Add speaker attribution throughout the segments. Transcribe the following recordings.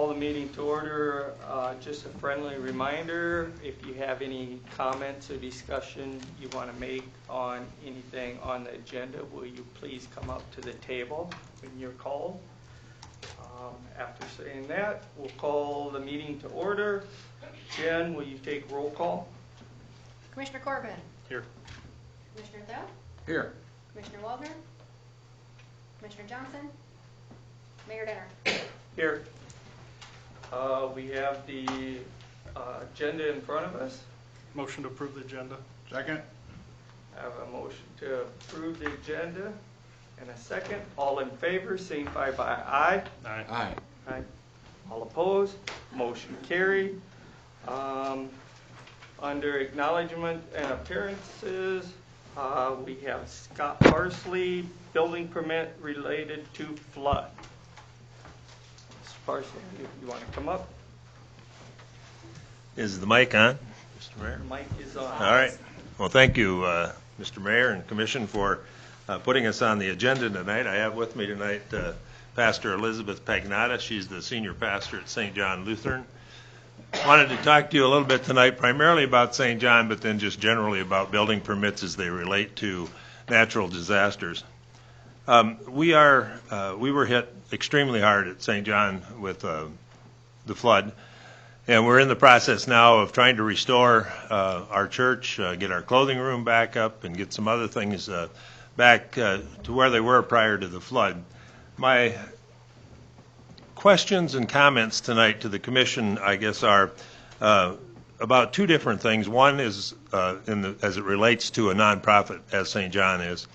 Speaker 1: call the meeting to order. Just a friendly reminder, if you have any comments or discussion you want to make on anything on the agenda, will you please come up to the table when you're called? After saying that, we'll call the meeting to order. Jen, will you take roll call?
Speaker 2: Commissioner Corbin.
Speaker 3: Here.
Speaker 2: Commissioner Thel.
Speaker 4: Here.
Speaker 2: Commissioner Waldner. Commissioner Johnson. Mayor Denner.
Speaker 1: Here. We have the agenda in front of us.
Speaker 3: Motion to approve the agenda.
Speaker 4: Second.
Speaker 1: I have a motion to approve the agenda and a second. All in favor, signify by aye.
Speaker 3: Aye.
Speaker 4: Aye.
Speaker 1: Aye. All opposed, motion carried. Under acknowledgement and appearances, we have Scott Parsley, building permit related to flood. Mr. Parsley, you want to come up?
Speaker 5: Is the mic on, Mr. Mayor?
Speaker 1: Mic is on.
Speaker 5: All right. Well, thank you, Mr. Mayor and Commission, for putting us on the agenda tonight. I have with me tonight Pastor Elizabeth Pagnotta. She's the senior pastor at St. John Lutheran. Wanted to talk to you a little bit tonight, primarily about St. John, but then just generally about building permits as they relate to natural disasters. We were hit extremely hard at St. John with the flood. And we're in the process now of trying to restore our church, get our clothing room back up, and get some other things back to where they were prior to the flood. My questions and comments tonight to the Commission, I guess, are about two different things. One is, as it relates to a nonprofit, as St. John is,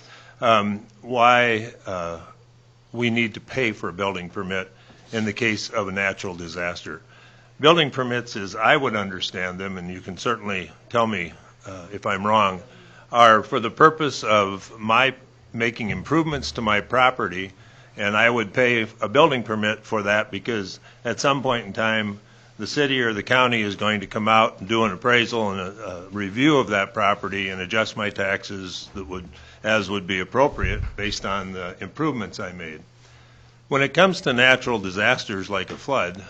Speaker 5: why we need to pay for a building permit in the case of a natural disaster. Building permits, as I would understand them, and you can certainly tell me if I'm wrong, are for the purpose of my making improvements to my property, and I would pay a building permit for that because at some point in time the city or the county is going to come out and do an appraisal and a review of that property and adjust my taxes as would be appropriate based on the improvements I made. When it comes to natural disasters like a flood,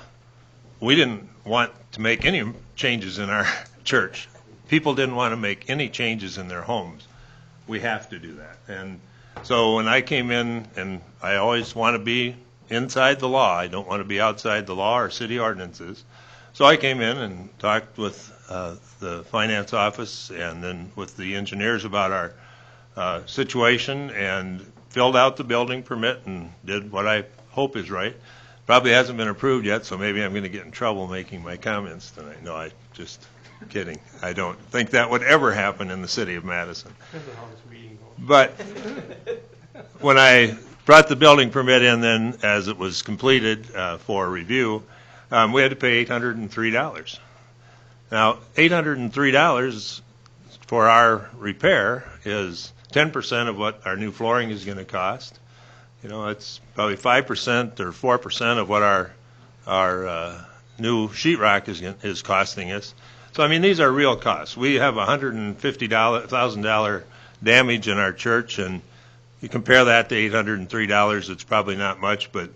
Speaker 5: we didn't want to make any changes in our church. People didn't want to make any changes in their homes. We have to do that. And so when I came in, and I always want to be inside the law, I don't want to be outside the law or city ordinances. So I came in and talked with the finance office and then with the engineers about our situation and filled out the building permit and did what I hope is right. Probably hasn't been approved yet, so maybe I'm going to get in trouble making my comments tonight. No, I just kidding. I don't think that would ever happen in the city of Madison. But when I brought the building permit in then, as it was completed for review, we had to pay $803. Now, $803 for our repair is 10% of what our new flooring is going to cost. You know, it's probably 5% or 4% of what our new sheetrock is costing us. So, I mean, these are real costs. We have $150,000 damage in our church, and you compare that to $803, it's probably not much, but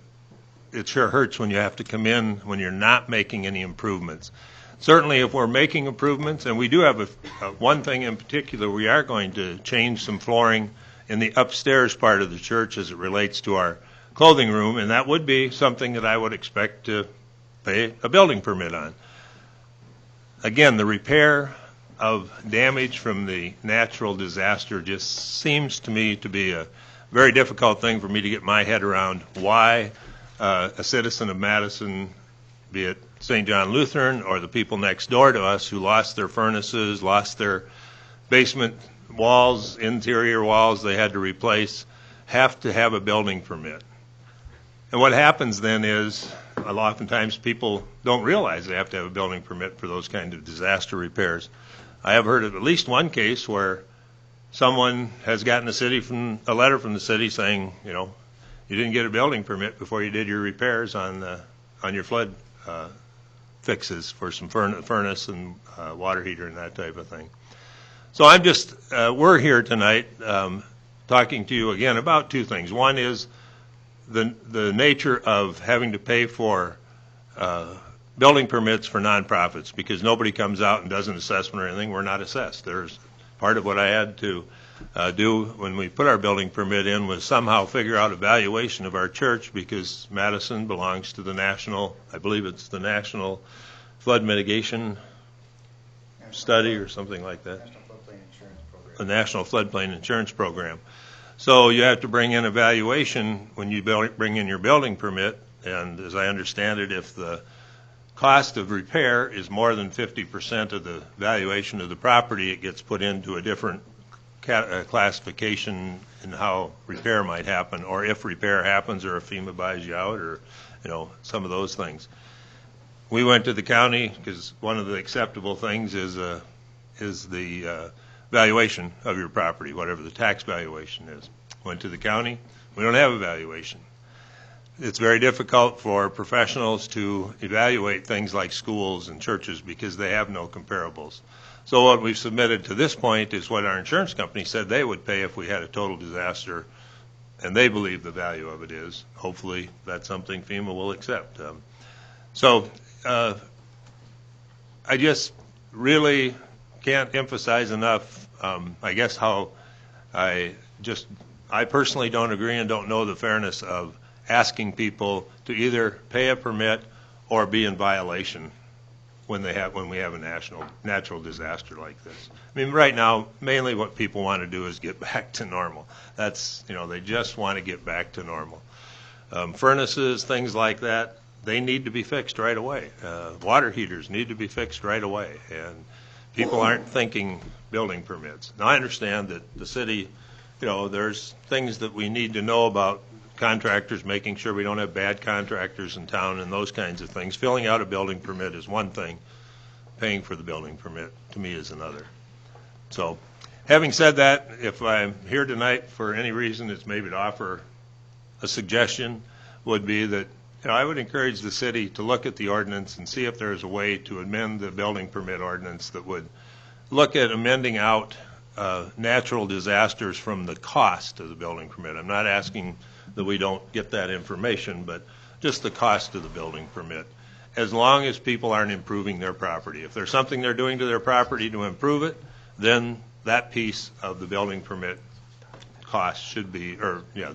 Speaker 5: it sure hurts when you have to come in when you're not making any improvements. Certainly, if we're making improvements, and we do have one thing in particular, we are going to change some flooring in the upstairs part of the church as it relates to our clothing room, and that would be something that I would expect to pay a building permit on. Again, the repair of damage from the natural disaster just seems to me to be a very difficult thing for me to get my head around why a citizen of Madison, be it St. John Lutheran or the people next door to us who lost their furnaces, lost their basement walls, interior walls they had to replace, have to have a building permit. And what happens then is oftentimes people don't realize they have to have a building permit for those kind of disaster repairs. I have heard of at least one case where someone has gotten a letter from the city saying, you know, you didn't get a building permit before you did your repairs on your flood fixes for some furnace and water heater and that type of thing. So we're here tonight talking to you again about two things. One is the nature of having to pay for building permits for nonprofits, because nobody comes out and does an assessment or anything. We're not assessed. There's part of what I had to do when we put our building permit in was somehow figure out a valuation of our church, because Madison belongs to the national, I believe it's the National Flood Mitigation Study or something like that.
Speaker 4: National Floodplain Insurance Program.
Speaker 5: The National Floodplain Insurance Program. So you have to bring in a valuation when you bring in your building permit, and as I understand it, if the cost of repair is more than 50% of the valuation of the property, it gets put into a different classification in how repair might happen, or if repair happens, or if FEMA buys you out, or some of those things. We went to the county because one of the acceptable things is the valuation of your property, whatever the tax valuation is. Went to the county. We don't have a valuation. It's very difficult for professionals to evaluate things like schools and churches because they have no comparables. So what we've submitted to this point is what our insurance company said they would pay if we had a total disaster, and they believe the value of it is. Hopefully that's something FEMA will accept. I just really can't emphasize enough, I guess, how I personally don't agree and don't know the fairness of asking people to either pay a permit or be in violation when we have a natural disaster like this. I mean, right now, mainly what people want to do is get back to normal. That's, they just want to get back to normal. Furnaces, things like that, they need to be fixed right away. Water heaters need to be fixed right away, and people aren't thinking building permits. Now, I understand that the city, there's things that we need to know about contractors, making sure we don't have bad contractors in town and those kinds of things. Filling out a building permit is one thing. Paying for the building permit, to me, is another. So, having said that, if I'm here tonight for any reason, it's maybe to offer a suggestion, would be that I would encourage the city to look at the ordinance and see if there's a way to amend the building permit ordinance that would look at amending out natural disasters from the cost of the building permit. I'm not asking that we don't get that information, but just the cost of the building permit, as long as people aren't improving their property. If there's something they're doing to their property to improve it, then that piece of the building permit cost should be,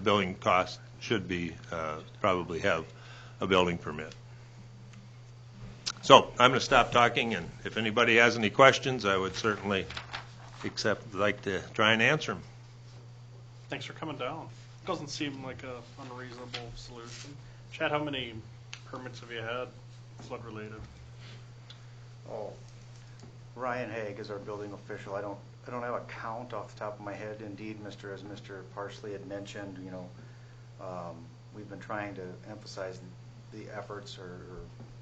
Speaker 5: building cost should be, probably have a building permit. So I'm going to stop talking, and if anybody has any questions, I would certainly like to try and answer them.
Speaker 3: Thanks for coming down. Doesn't seem like a unreasonable solution. Chad, how many permits have you had flood related?
Speaker 4: Oh, Ryan Haig is our building official. I don't have a count off the top of my head. Indeed, as Mr. Parsley had mentioned, we've been trying to emphasize the efforts or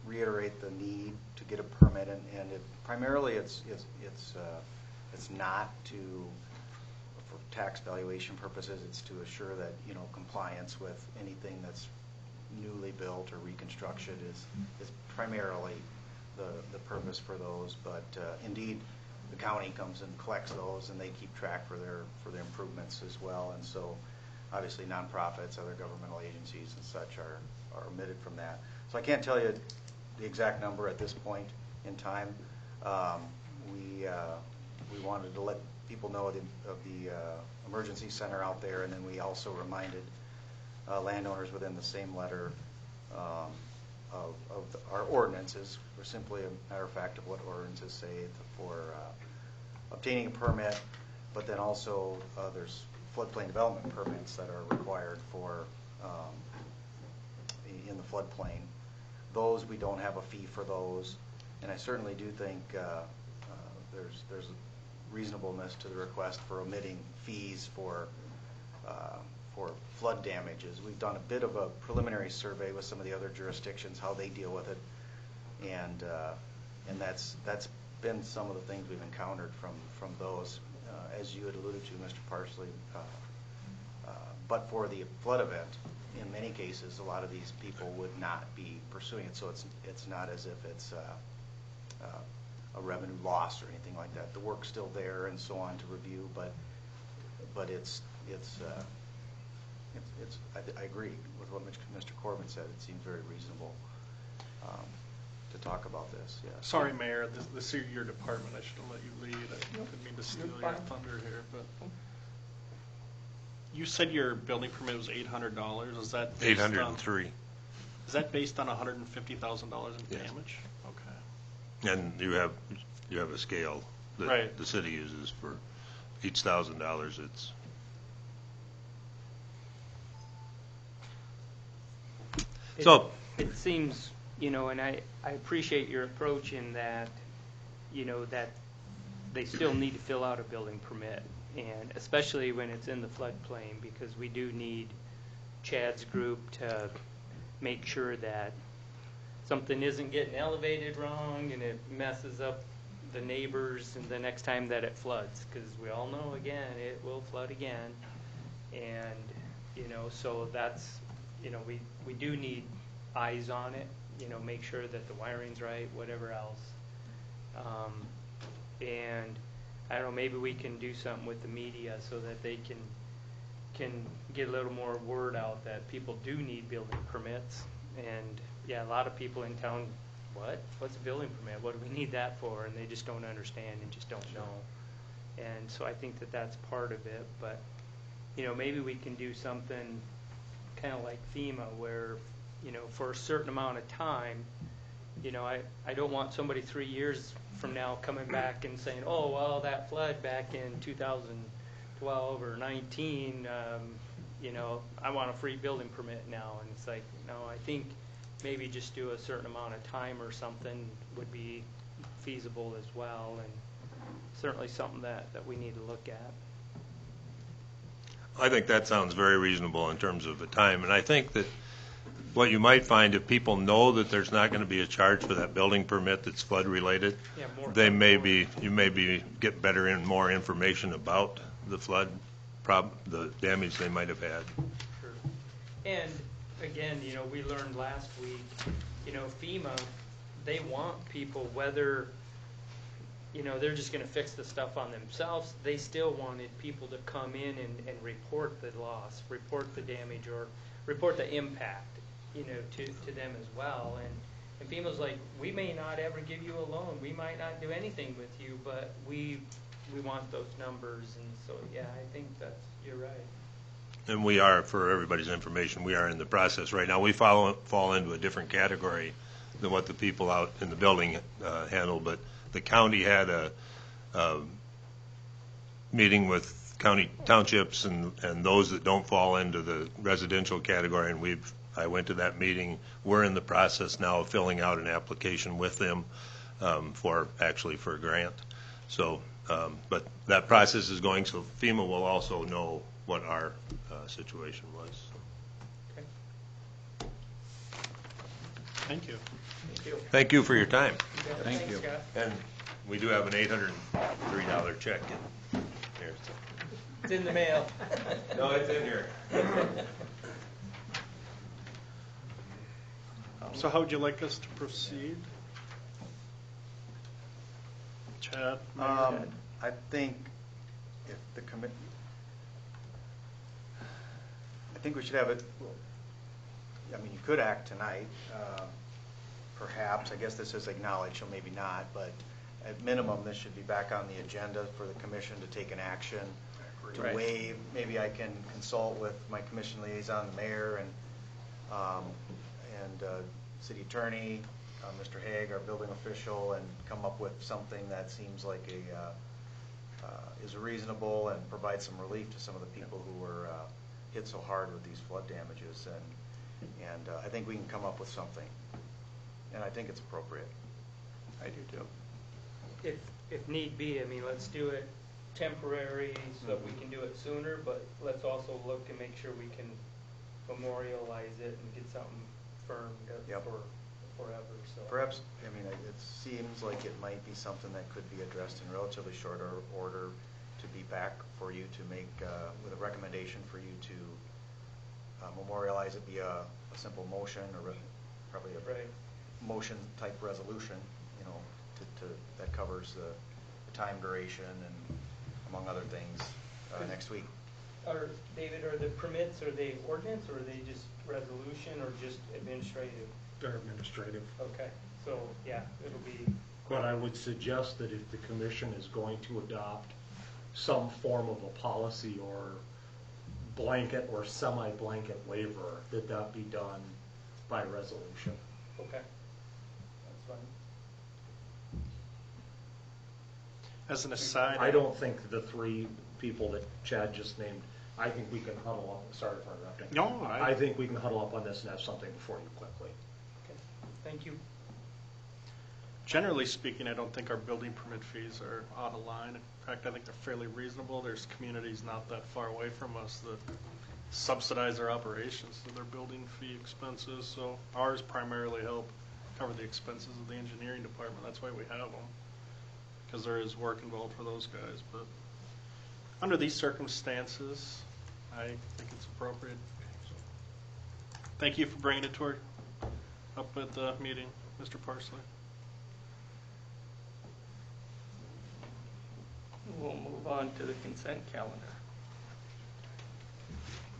Speaker 4: reiterate the need to get a permit, and primarily it's not for tax valuation purposes. It's to assure that compliance with anything that's newly built or reconstruction is primarily the purpose for those. But indeed, the county comes and collects those, and they keep track for their improvements as well. And so, obviously, nonprofits, other governmental agencies, and such are omitted from that. So I can't tell you the exact number at this point in time. We wanted to let people know of the emergency center out there, and then we also reminded landowners within the same letter of our ordinances, or simply a matter of fact of what ordinances say for obtaining a permit, but then also there's floodplain development permits that are required for in the floodplain. Those, we don't have a fee for those, and I certainly do think there's reasonableness to the request for omitting fees for flood damages. We've done a bit of a preliminary survey with some of the other jurisdictions, how they deal with it, and that's been some of the things we've encountered from those, as you had alluded to, Mr. Parsley. But for the flood event, in many cases, a lot of these people would not be pursuing it, so it's not as if it's a revenue loss or anything like that. The work's still there and so on to review, but I agree with what Mr. Corbin said. It seems very reasonable. to talk about this, yes.
Speaker 3: Sorry, Mayor, this is your department. I should have let you lead. I didn't mean to steal
Speaker 1: You're
Speaker 3: your
Speaker 1: fine.
Speaker 3: thunder here, but you said your building permit was $800. Is that based on-
Speaker 5: 803.
Speaker 3: Is that based on $150,000 in
Speaker 5: Yes.
Speaker 3: damage? Okay.
Speaker 5: And you have a scale that
Speaker 3: Right.
Speaker 5: the city uses for each $1,000. It's so.
Speaker 1: It seems, and I appreciate your approach in that, that they still need to fill out a building permit, and especially when it's in the floodplain, because we do need Chad's group to make sure that something isn't getting elevated wrong and it messes up the neighbors and the next time that it floods, because we all know, again, it will flood again. And, so that's, we do need eyes on it, make sure that the wiring's right, whatever else. And I don't know, maybe we can do something with the media so that they can get a little more word out that people do need building permits. And yeah, a lot of people in town, what's a building permit? What do we need that for? And they just don't understand and just don't know. And so I think that that's part of it. But, maybe we can do something kind of like FEMA where, for a certain amount of time, I don't want somebody 3 years from now coming back and saying, oh, well, that flood back in 2012 or 19, I want a free building permit now. And it's like, no, I think maybe just do a certain amount of time or something would be feasible as well, and certainly something that we need to look at.
Speaker 5: I think that sounds very reasonable in terms of the time, and I think that what you might find, if people know that there's not going to be a charge for that building permit that's flood related,
Speaker 1: Yeah,
Speaker 5: you may get better and more information about the flood the damage they might have had.
Speaker 1: Sure. And again, we learned last week, FEMA, they want people, whether, they're just going to fix the stuff on themselves, they still wanted people to come in and report the loss, report the damage, or report the impact, to them as well. And FEMA's like, we may not ever give you a loan, we might not do anything with you, but we want those numbers. And so, yeah, I think you're right.
Speaker 5: And we are, for everybody's information, we are in the process right now. We fall into a different category than what the people out in the building handle, but the county had a meeting with county townships and those that don't fall into the residential category, and I went to that meeting. We're in the process now of filling out an application with them for a grant. So, but that process is going, so FEMA will also know what our situation was.
Speaker 1: Okay.
Speaker 3: Thank you.
Speaker 1: Thank you.
Speaker 5: Thank you for your time.
Speaker 1: Thank you. Scott.
Speaker 5: And we do have an $803 check in here.
Speaker 1: It's in the mail.
Speaker 5: No, it's in here.
Speaker 3: So how would you like us to proceed? Chad? Mayor?
Speaker 4: I think if the I think we should have it, I mean, you could act tonight, perhaps. I guess this is acknowledged, so maybe not, but at minimum, this should be back on the agenda for the commission to take an action to
Speaker 1: Right.
Speaker 4: waive. Maybe I can consult with my commission liaison, the mayor, and city attorney, Mr. Haig, our building official, and come up with something that seems like is reasonable and provide some relief to some of the people who were hit so hard with these flood damages. And I think we can come up with something, and I think it's appropriate.
Speaker 1: I do too. If need be, I mean, let's do it temporary so that we can do it sooner, but let's also look and make sure we can memorialize it and get something firmed up
Speaker 4: Yep.
Speaker 1: for forever. So
Speaker 4: Perhaps, I mean, it seems like it might be something that could be addressed in relatively short order to be back for you to make, with a recommendation for you to memorialize it via a simple motion or probably a
Speaker 1: Right.
Speaker 4: motion type resolution, that covers the time duration and among other things next week.
Speaker 1: Are, David, are the permits, are they ordinance, or are they just resolution, or just administrative?
Speaker 6: They're administrative.
Speaker 1: Okay, so, yeah, it'll be,
Speaker 6: But I would suggest that if the commission is going to adopt some form of a policy or blanket or semi-blanket waiver, that that be done by resolution.
Speaker 1: okay. That's fine.
Speaker 3: As an aside,
Speaker 6: I don't think the three people that Chad just named, I think we can huddle up, sorry for interrupting.
Speaker 3: No,
Speaker 6: I think we can huddle up on this and have something before you quickly.
Speaker 1: Okay, thank you.
Speaker 3: generally speaking, I don't think our building permit fees are out of line. In fact, I think they're fairly reasonable. There's communities not that far away from us that subsidize their operations through their building fee expenses. So ours primarily help cover the expenses of the engineering department. That's why we have them, because there is work involved for those guys. But under these circumstances, I think it's appropriate. So, thank you for bringing it to our, up at the meeting, Mr. Parsley.
Speaker 1: We'll move on to the consent calendar.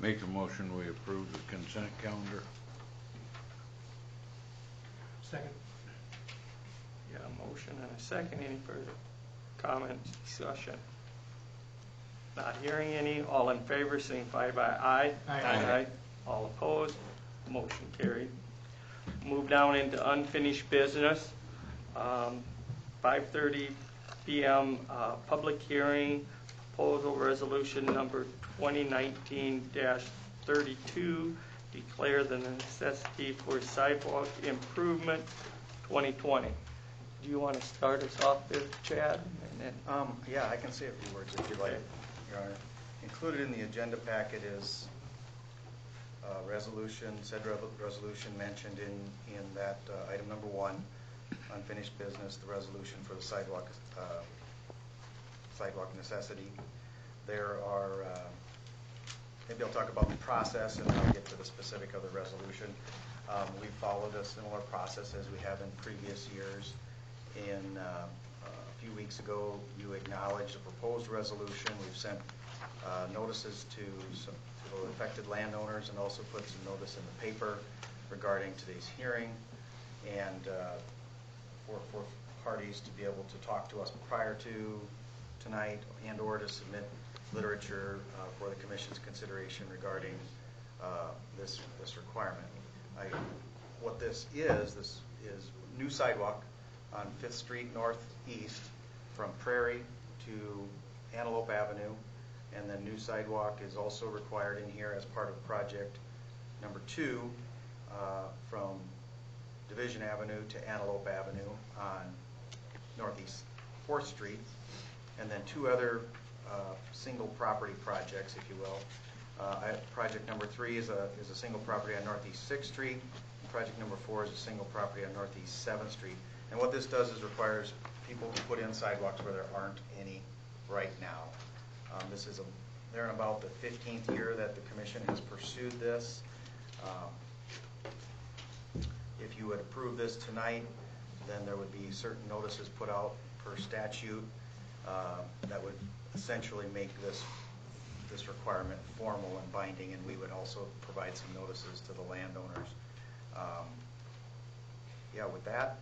Speaker 7: Make a motion, we approve the consent calendar.
Speaker 6: Second.
Speaker 1: Yeah, a motion and a second. Any further comments, discussion? Not hearing any. All in favor, signify by aye.
Speaker 6: Aye.
Speaker 1: All opposed, motion carried. Move down into unfinished business. 5:30 p.m. Public hearing, proposal resolution number 2019-32, declare the necessity for sidewalk improvement 2020. Do you want to start us off there, Chad? And then,
Speaker 4: Yeah, I can say a few words if you'd like, Your Honor. Included in the agenda packet is resolution, resolution mentioned in that item number 1, unfinished business, the resolution for the sidewalk necessity. There are, maybe I'll talk about the process and then I'll get to the specific of the resolution. We followed a similar process as we have in previous years. A few weeks ago, you acknowledged a proposed resolution. We've sent notices to some affected landowners and also put some notice in the paper regarding today's hearing, and for parties to be able to talk to us prior to tonight and or to submit literature for the Commission's consideration regarding this requirement. What this is new sidewalk on 5th Street Northeast from Prairie to Antelope Avenue, and then new sidewalk is also required in here as part of project number 2 from Division Avenue to Antelope Avenue on Northeast 4th Street, and then 2 other single property projects, if you will. Project number 3 is a single property on Northeast 6th Street. And project number 4 is a single property on Northeast 7th Street. And what this does is requires people to put in sidewalks where there aren't any right now. This is there and about the 15th year that the Commission has pursued this. If you would approve this tonight, then there would be certain notices put out per statute that would essentially make this requirement formal and binding, and we would also provide some notices to the landowners. Yeah, with that,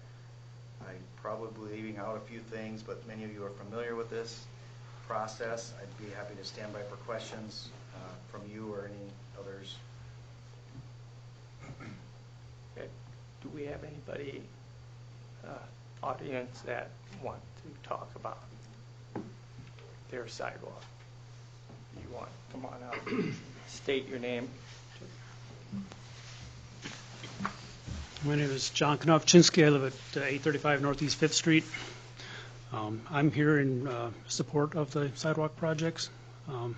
Speaker 4: I'm probably leaving out a few things, but many of you are familiar with this process. I'd be happy to stand by for questions from you or any others.
Speaker 1: okay. Do we have anybody, audience, that want to talk about their sidewalk? You want, come on up, state your name.
Speaker 8: My name is John Konopchinsky. I live at 835 Northeast 5th Street. I'm here in support of the sidewalk projects. I've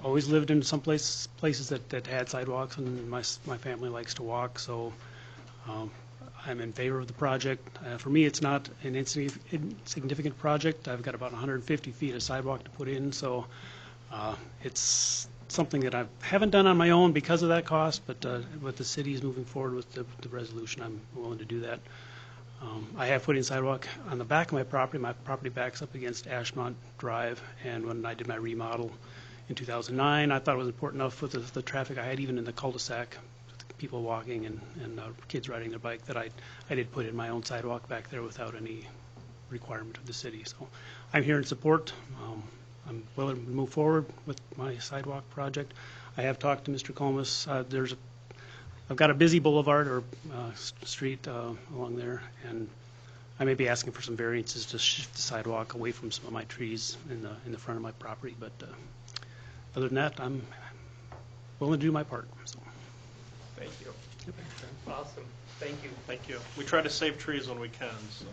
Speaker 8: always lived in some places that had sidewalks, and my family likes to walk, so I'm in favor of the project. For me, it's not an insignificant project. I've got about 150 feet of sidewalk to put in, so it's something that I haven't done on my own because of that cost, but the city is moving forward with the resolution. I'm willing to do that. I have put in sidewalk on the back of my property. My property backs up against Ashmont Drive, and when I did my remodel in 2009. I thought it was important enough with the traffic I had even in the cul-de-sac, with people walking and kids riding their bike, that I did put in my own sidewalk back there without any requirement of the city. So I'm here in support. I'm willing to move forward with my sidewalk project. I have talked to Mr. Comus. I've got a busy boulevard or street along there, and I may be asking for some variances to shift the sidewalk away from some of my trees in the front of my property. But other than that, I'm willing to do my part. So.
Speaker 1: Thank you. Awesome. Thank you.
Speaker 3: Thank you. We try to save trees when we can, so.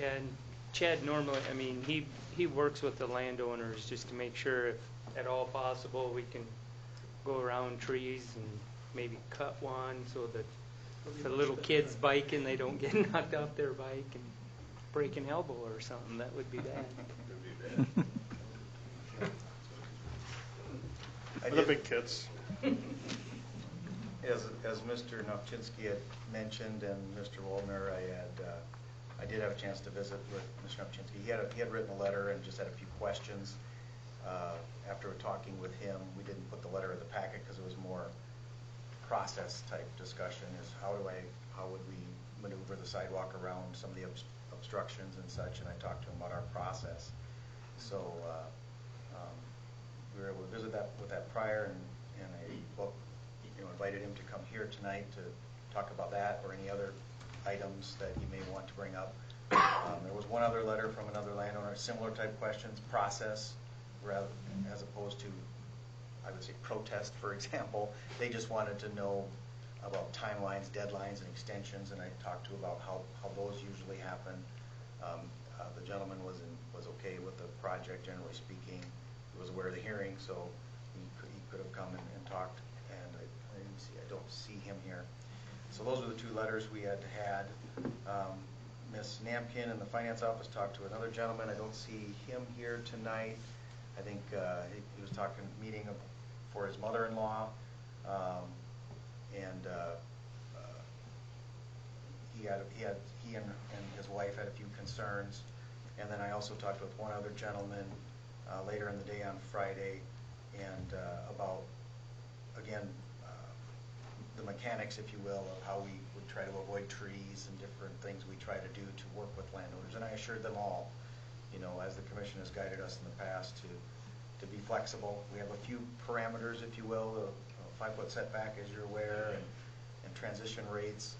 Speaker 9: And Chad normally, I mean, he works with the landowners just to make sure if at all possible we can go around trees and maybe cut one so that if the little kids biking, they don't get knocked off their bike and break an elbow or something. That would be bad.
Speaker 3: For the big kids.
Speaker 4: As Mr. Novchinsky had mentioned and Mr. Waldner, I did have a chance to visit with Mr. Novchinsky. He had written a letter and just had a few questions. After talking with him, we didn't put the letter in the packet because it was more process type discussion. Is how would we maneuver the sidewalk around some of the obstructions and such? And I talked to him about our process. So we were able to visit that with that prior, and I invited him to come here tonight to talk about that or any other items that he may want to bring up. There was one other letter from another landowner, similar type questions, process, rather as opposed to, I would say, protest, for example. They just wanted to know about timelines, deadlines, and extensions, and I talked to about how those usually happen. The gentleman was okay with the project, generally speaking. He was aware of the hearing, so he could have come and talked, and I don't see him here. So those are the two letters we had. Ms. Namkin in the finance office talked to another gentleman. I don't see him here tonight. I think he was meeting for his mother-in-law, and he and his wife had a few concerns. And then I also talked with one other gentleman later in the day on Friday, and about again the mechanics, if you will, of how we would try to avoid trees and different things we try to do to work with landowners. And I assured them all, as the commission has guided us in the past, to be flexible. We have a few parameters, if you will, a 5-foot setback, as you're aware, and transition rates.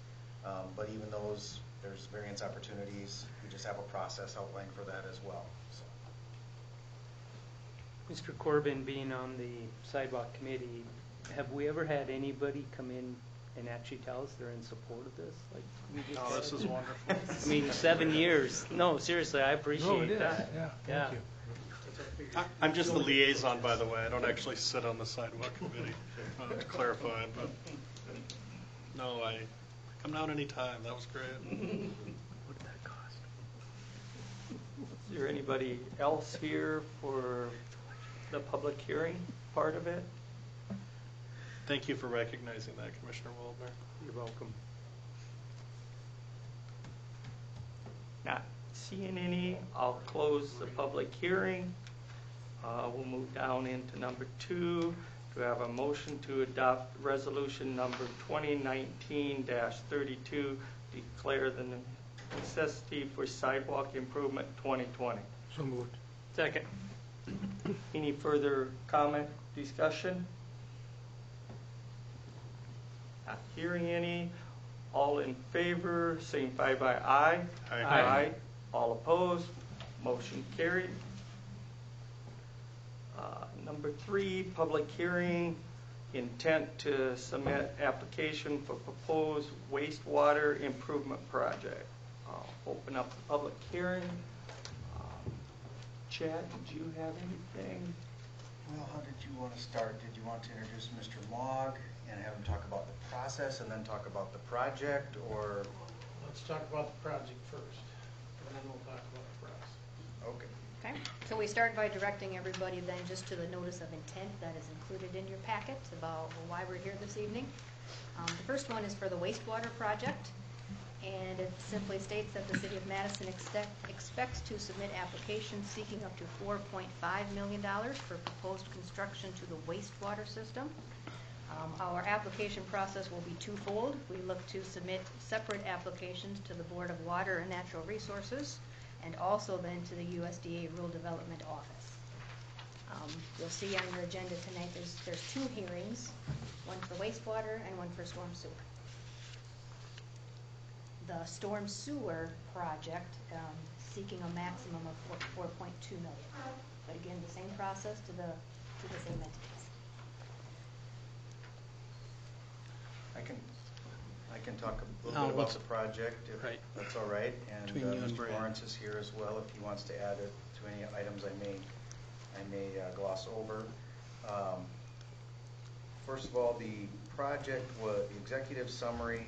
Speaker 4: But even those, there's variance opportunities. We just have a process outlined for that as well. So.
Speaker 9: Mr. Corbin, being on the sidewalk committee, have we ever had anybody come in and actually tell us they're in support of this? Like we just
Speaker 3: Oh,
Speaker 9: had?
Speaker 3: this is wonderful.
Speaker 9: I mean, 7 years. No, seriously, I appreciate that.
Speaker 6: Thank you.
Speaker 3: I'm just the liaison, by the way. I don't actually sit on the sidewalk committee, to clarify. But no, I come down anytime. That was great.
Speaker 9: What did that cost?
Speaker 1: Is there anybody else here for the public hearing part of it?
Speaker 3: Thank you for recognizing that, Commissioner Waldner.
Speaker 9: You're welcome.
Speaker 1: Not seeing any, I'll close the public hearing. We'll move down into number 2. Do we have a motion to adopt resolution number 2019-32, declare the necessity for sidewalk improvement 2020?
Speaker 6: So moved.
Speaker 9: Second.
Speaker 1: Any further comment, discussion? Not hearing any. All in favor, signify by aye.
Speaker 3: Aye.
Speaker 1: Aye. All opposed, motion carried. Number 3, public hearing, intent to submit application for proposed wastewater improvement project. I'll open up the public hearing. Chad, did you have anything?
Speaker 4: Well, how did you want to start? Did you want to introduce Mr. Mogg and have him talk about the process and then talk about the project, or?
Speaker 10: Let's talk about the project first, and then we'll talk about the process.
Speaker 4: Okay.
Speaker 2: Okay, so we start by directing everybody then just to the notice of intent that is included in your packet about why we're here this evening. The first one is for the wastewater project, And it simply states that the City of Madison expects to submit applications seeking up to $4.5 million for proposed construction to the wastewater system. Our application process will be twofold. We look to submit separate applications to the Board of Water and Natural Resources, and also then to the USDA Rural Development Office. You'll see on your agenda tonight, there's two hearings, one for wastewater and one for storm sewer. The storm sewer project, seeking a maximum of $4.2 million. But again, the same process to the same entities.
Speaker 4: I can talk a little bit about the project, if
Speaker 8: Right.
Speaker 4: that's all right. And
Speaker 8: Between you and
Speaker 4: Mr.
Speaker 8: Brad.
Speaker 4: Lawrence is here as well, if he wants to add it to any items I may gloss over. First of all, the executive summary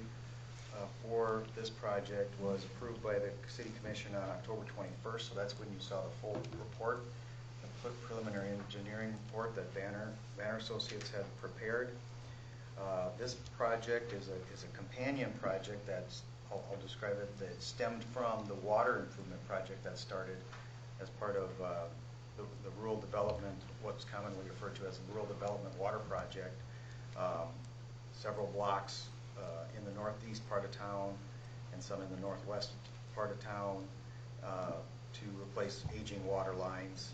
Speaker 4: for this project was approved by the City Commission on October 21st, so that's when you saw the full report, the preliminary engineering report that Banner Associates had prepared. This project is a companion project that's, I'll describe it, that stemmed from the water improvement project that started as part of the rural development, what's commonly referred to as the rural development water project. Several blocks in the northeast part of town and some in the northwest part of town to replace aging water lines.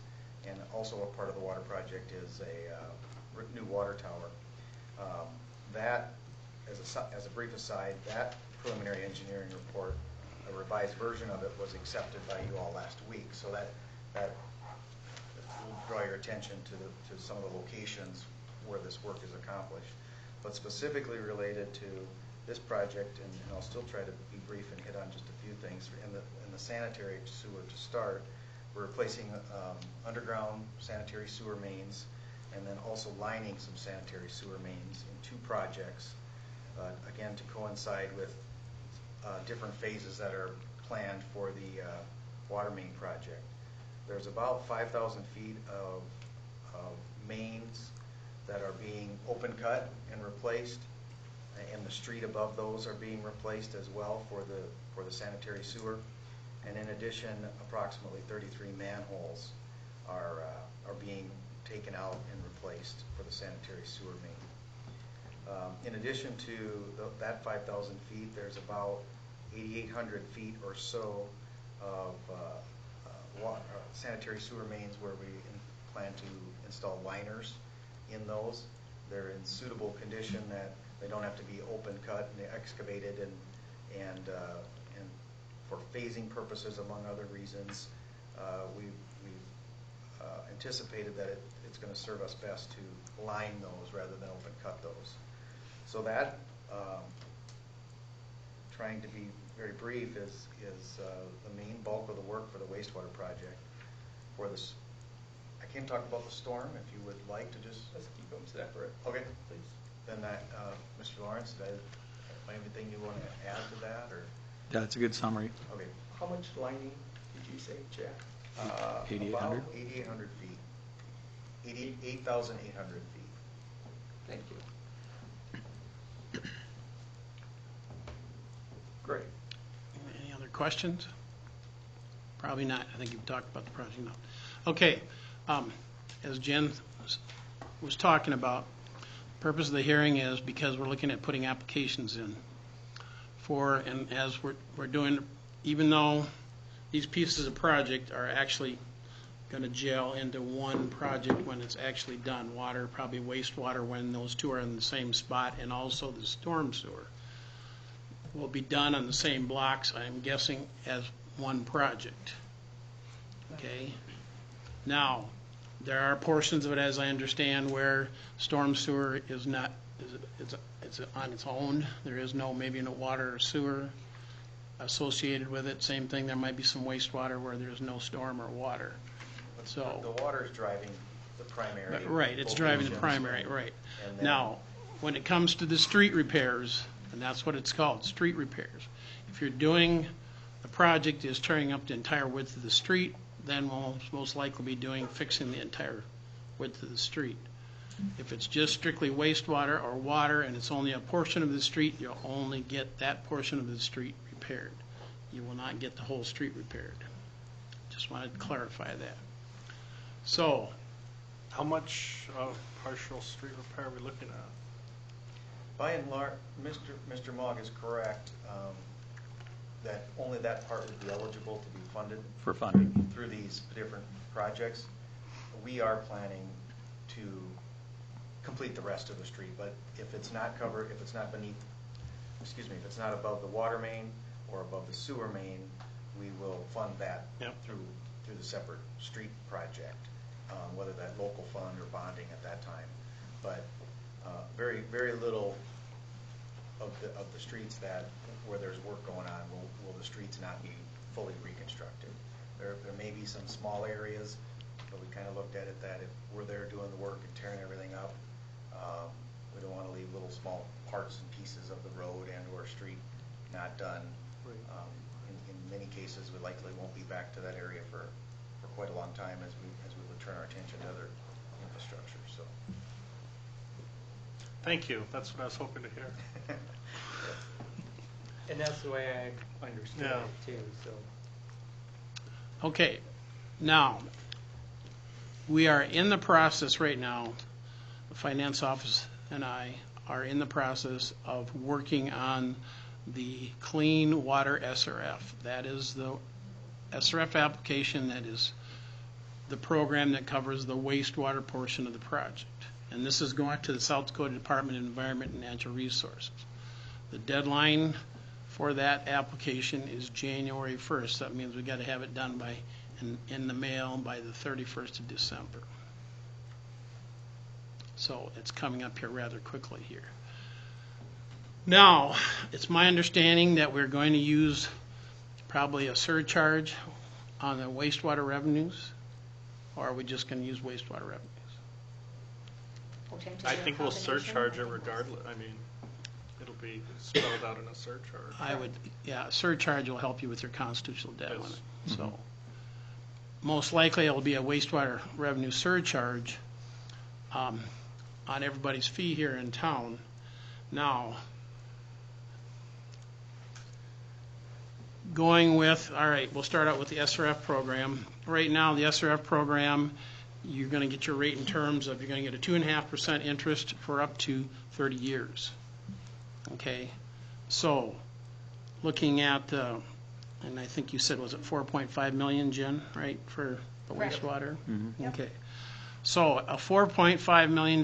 Speaker 4: And also a part of the water project is a new water tower. That, as a brief aside, that preliminary engineering report, a revised version of it, was accepted by you all last week. So that will draw your attention to some of the locations where this work is accomplished. But specifically related to this project, and I'll still try to be brief and hit on just a few things. In the sanitary sewer to start, we're replacing underground sanitary sewer mains, and then also lining some sanitary sewer mains in two projects, again to coincide with different phases that are planned for the water main project. There's about 5,000 feet of mains that are being open cut and replaced, and the street above those are being replaced as well for the sanitary sewer. And in addition, approximately 33 manholes are being taken out and replaced for the sanitary sewer main. In addition to that 5,000 feet, there's about 8,800 feet or so of sanitary sewer mains where we plan to install liners in those. They're in suitable condition that they don't have to be open cut and excavated, and for phasing purposes, among other reasons, we've anticipated that it's going to serve us best to line those rather than open cut those. So that, trying to be very brief, is the main bulk of the work for the wastewater project. For this, I can talk about the storm if you would like to just.
Speaker 1: Let's keep them separate.
Speaker 4: Okay.
Speaker 1: Please.
Speaker 4: Then that, Mr. Lawrence, anything you want to add to that, or?
Speaker 11: Yeah, it's a good summary.
Speaker 4: Okay.
Speaker 1: How much lining did you say, Jack?
Speaker 11: 8,800?
Speaker 4: About 8,800 feet. 8,800 feet.
Speaker 1: Thank you. Great.
Speaker 10: Any other questions? Probably not. I think you've talked about the project now. Okay. As Jen was talking about, the purpose of the hearing is because we're looking at putting applications in for, and as we're doing, even though these pieces of project are actually going to gel into one project when it's actually done, water, probably wastewater, when those two are in the same spot, and also the storm sewer will be done on the same blocks, I'm guessing, as one project. Okay? Now, there are portions of it, as I understand, where storm sewer is not, it's on its own. There is maybe no water or sewer associated with it. Same thing, there might be some wastewater where there's no storm or water. So
Speaker 4: the water is driving the primary.
Speaker 10: Right, it's driving the
Speaker 4: locations.
Speaker 10: primary, right.
Speaker 4: And then-
Speaker 10: Now, when it comes to the street repairs, and that's what it's called, street repairs. If you're doing, a project is tearing up the entire width of the street, then we'll most likely be fixing the entire width of the street. If it's just strictly wastewater or water and it's only a portion of the street, you'll only get that portion of the street repaired. repaired. You will not get the whole street repaired. Just wanted to clarify that. So,
Speaker 3: How much of partial street repair are we looking at?
Speaker 4: By and large, Mr. Mogg is correct, that only that part would be eligible to be funded
Speaker 11: For funding.
Speaker 4: through these different projects. We are planning to complete the rest of the street, but if it's not covered, if it's not beneath, if it's not above the water main or above the sewer main, we will fund that
Speaker 3: Yep.
Speaker 4: through the separate street project, whether that local fund or bonding at that time. But very, very little of the streets where there's work going on will the streets not be fully reconstructed. There may be some small areas, but we kind of looked at it that if we're there doing the work and tearing everything up, we don't want to leave little small parts and pieces of the road and or street not done.
Speaker 3: Right.
Speaker 4: In many cases, we likely won't be back to that area for quite a long time as we would turn our attention to other infrastructure. So.
Speaker 3: Thank you. That's what I was hoping to hear.
Speaker 9: And that's the way I understood
Speaker 3: Yeah.
Speaker 9: it too, so.
Speaker 10: okay, now, we are in the process right now, the finance office and I are in the process of working on the Clean Water SRF. That is the SRF application, that is the program that covers the wastewater portion of the project. And this is going to the South Dakota Department of Environment and Natural Resources. The deadline for that application is January 1st. That means we got to have it done in the mail by the 31st of December. So it's coming up here rather quickly here. Now, it's my understanding that we're going to use probably a surcharge on the wastewater revenues, or are we just going to use wastewater revenues?
Speaker 2: Potentially
Speaker 3: I
Speaker 2: a
Speaker 3: think we'll
Speaker 2: combination.
Speaker 3: surcharge it regardless. I mean, it'll be spelled out in a surcharge.
Speaker 10: I would, yeah, surcharge will help you with your constitutional debt
Speaker 3: Yes.
Speaker 10: limit. So, most likely it'll be a wastewater revenue surcharge on everybody's fee here in town. Now, going with, all right, we'll start out with the SRF program. Right now, the SRF program, you're going to get your rate in terms of, you're going to get a 2.5% interest for up to 30 years. Okay, so looking at, and I think you said, was it 4.5 million, Jen, right, for the
Speaker 2: Correct.
Speaker 10: wastewater?
Speaker 2: Yep.
Speaker 10: Okay, so a $4.5 million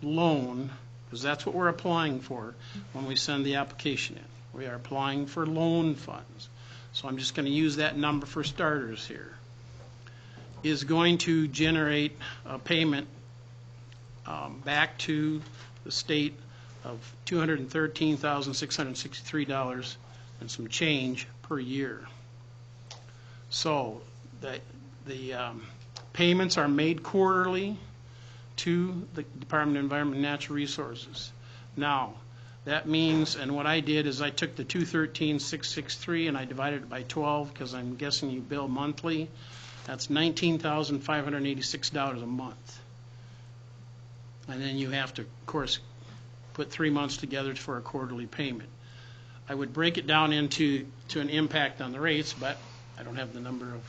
Speaker 10: loan, because that's what we're applying for when we send the application in. We are applying for loan funds. So I'm just going to use that number for starters here. Is going to generate a payment back to the state of $213,663 and some change per year. So the payments are made quarterly to the Department of Environment and Natural Resources. Now, that means, and what I did is I took the $213,663 and I divided it by 12, because I'm guessing you bill monthly. That's $19,586 a month. And then you have to, of course, put 3 months together for a quarterly payment. I would break it down into an impact on the rates, but I don't have the number of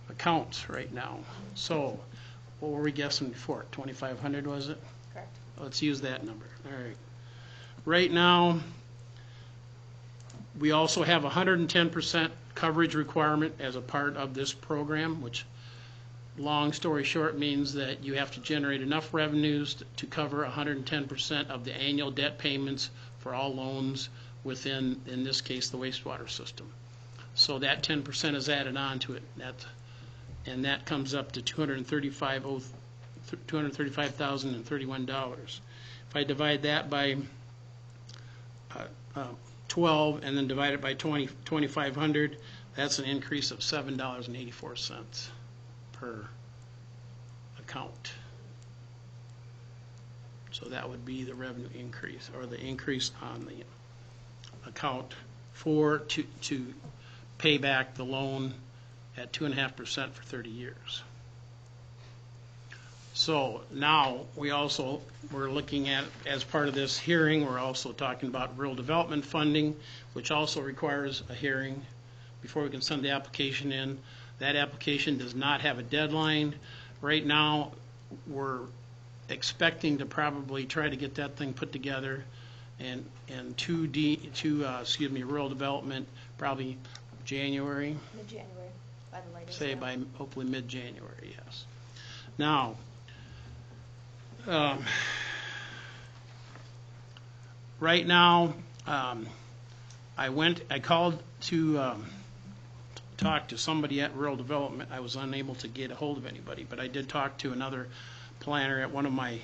Speaker 10: accounts right now. So, what were we guessing before? 2,500 was it?
Speaker 2: Correct.
Speaker 10: Let's use that number. All right. Right now, we also have 110% coverage requirement as a part of this program, which, long story short, means that you have to generate enough revenues to cover 110% of the annual debt payments for all loans within, in this case, the wastewater system. So that 10% is added on to it, and that comes up to $235,031. If I divide that by 12 and then divide it by 2,500, that's an increase of $7.84 per account. So that would be the revenue increase, or the increase on the account to pay back the loan at 2.5% for 30 years. So now, we're looking at, as part of this hearing, we're also talking about rural development funding, which also requires a hearing before we can send the application in. That application does not have a deadline. Right now, we're expecting to probably try to get that thing put together and rural development, probably January,
Speaker 2: Mid-January, by the latest.
Speaker 10: say
Speaker 2: yeah.
Speaker 10: by hopefully mid-January, yes. Now, right now, I called to talk to somebody at Rural Development. I was unable to get a hold of anybody, but I did talk to another planner at one of my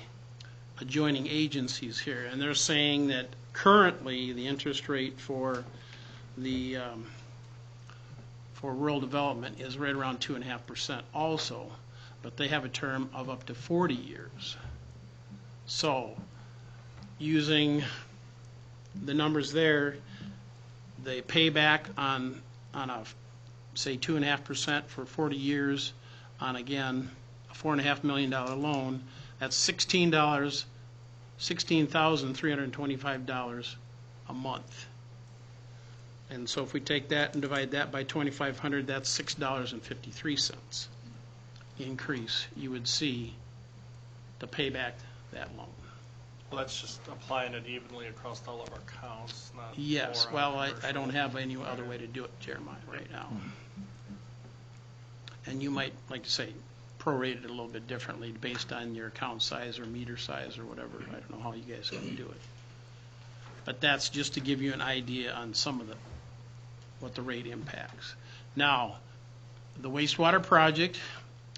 Speaker 10: adjoining agencies here, and they're saying that currently the interest rate for the for rural development is right around 2.5% also, but they have a term of up to 40 years. So, using the numbers there, the payback on a, say, 2.5% for 40 years on, again, a $4.5 million loan, that's $16,325 a month. And so if we take that and divide that by 2,500, that's $6.53 increase you would see to pay back that loan.
Speaker 3: Well, that's just applying it evenly across all of our counts, not.
Speaker 10: Yes,
Speaker 3: more on
Speaker 10: well, I
Speaker 3: commercial.
Speaker 10: don't have any other way to do it, Jeremiah, right now. And you might, like to say, prorate it a little bit differently based on your account size or meter size or whatever. I don't know how you guys are going to do it. But that's just to give you an idea on some of what the rate impacts. Now, the wastewater project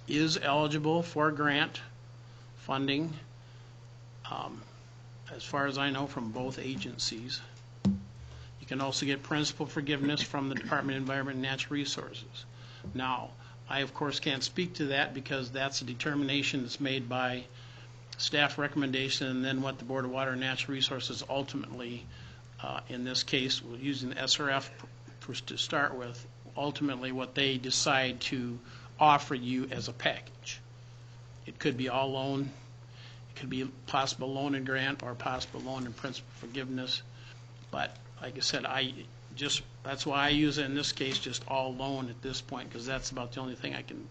Speaker 10: is eligible for grant funding, as far as I know, from both agencies. You can also get principal forgiveness from the Department of Environment and Natural Resources. Now, I, of course, can't speak to that because that's a determination that's made by staff recommendation and then what the Board of Water and Natural Resources ultimately, in this case, using the SRF to start with, ultimately what they decide to offer you as a package. It could be all loan, it could be possible loan and grant or possible loan and principal forgiveness. But like I said, that's why I use it in this case just all loan at this point, because that's about the only thing I can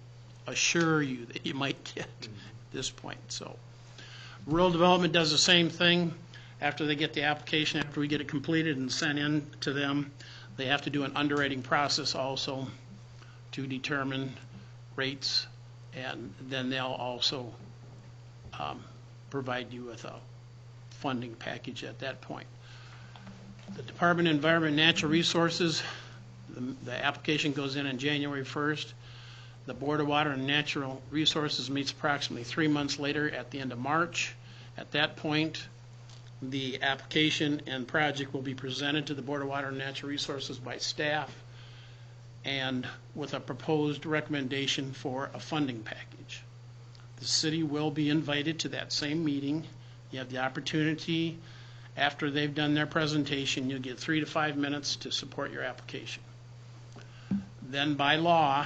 Speaker 10: assure you that you might get at this point. So rural development does the same thing. After they get the application, after we get it completed and sent in to them, they have to do an underwriting process also to determine rates, and then they'll also provide you with a funding package at that point. The Department of Environment and Natural Resources, the application goes in on January 1st. The Board of Water and Natural Resources meets approximately 3 months later at the end of March. At that point, the application and project will be presented to the Board of Water and Natural Resources by staff and with a proposed recommendation for a funding package. The city will be invited to that same meeting. You have the opportunity, after they've done their presentation, you'll get 3 to 5 minutes to support your application. Then by law,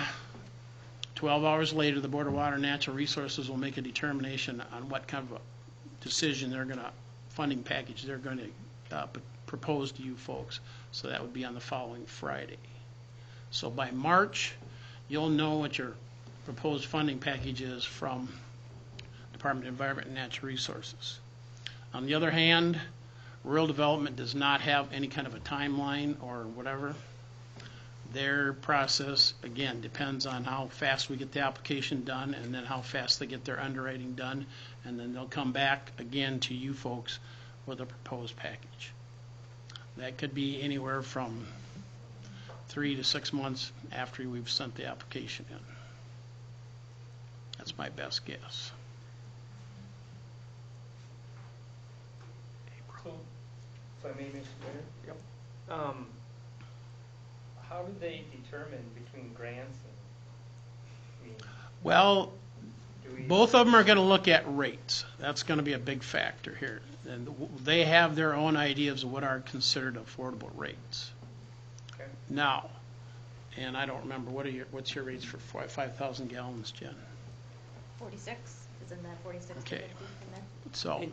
Speaker 10: 12 hours later, the Board of Water and Natural Resources will make a determination on what kind of a decision funding package they're going to propose to you folks. So that would be on the following Friday. So by March, you'll know what your proposed funding package is from Department of Environment and Natural Resources. On the other hand, rural development does not have any kind of a timeline or whatever. Their process, again, depends on how fast we get the application done and then how fast they get their underwriting done, and then they'll come back again to you folks with a proposed package. That could be anywhere from 3 to 6 months after we've sent the application in. That's my best guess.
Speaker 9: So, if I may, Mr. Mayor?
Speaker 1: Yep.
Speaker 9: How do they determine between grants and,
Speaker 10: Well,
Speaker 9: do we?
Speaker 10: both of them are going to look at rates. That's going to be a big factor here. And they have their own ideas of what are considered affordable rates.
Speaker 9: Okay.
Speaker 10: Now, and I don't remember, what's your rates for 5,000 gallons, Jen?
Speaker 2: 46. Isn't that 46
Speaker 10: Okay.
Speaker 2: to 50 in there?
Speaker 10: So,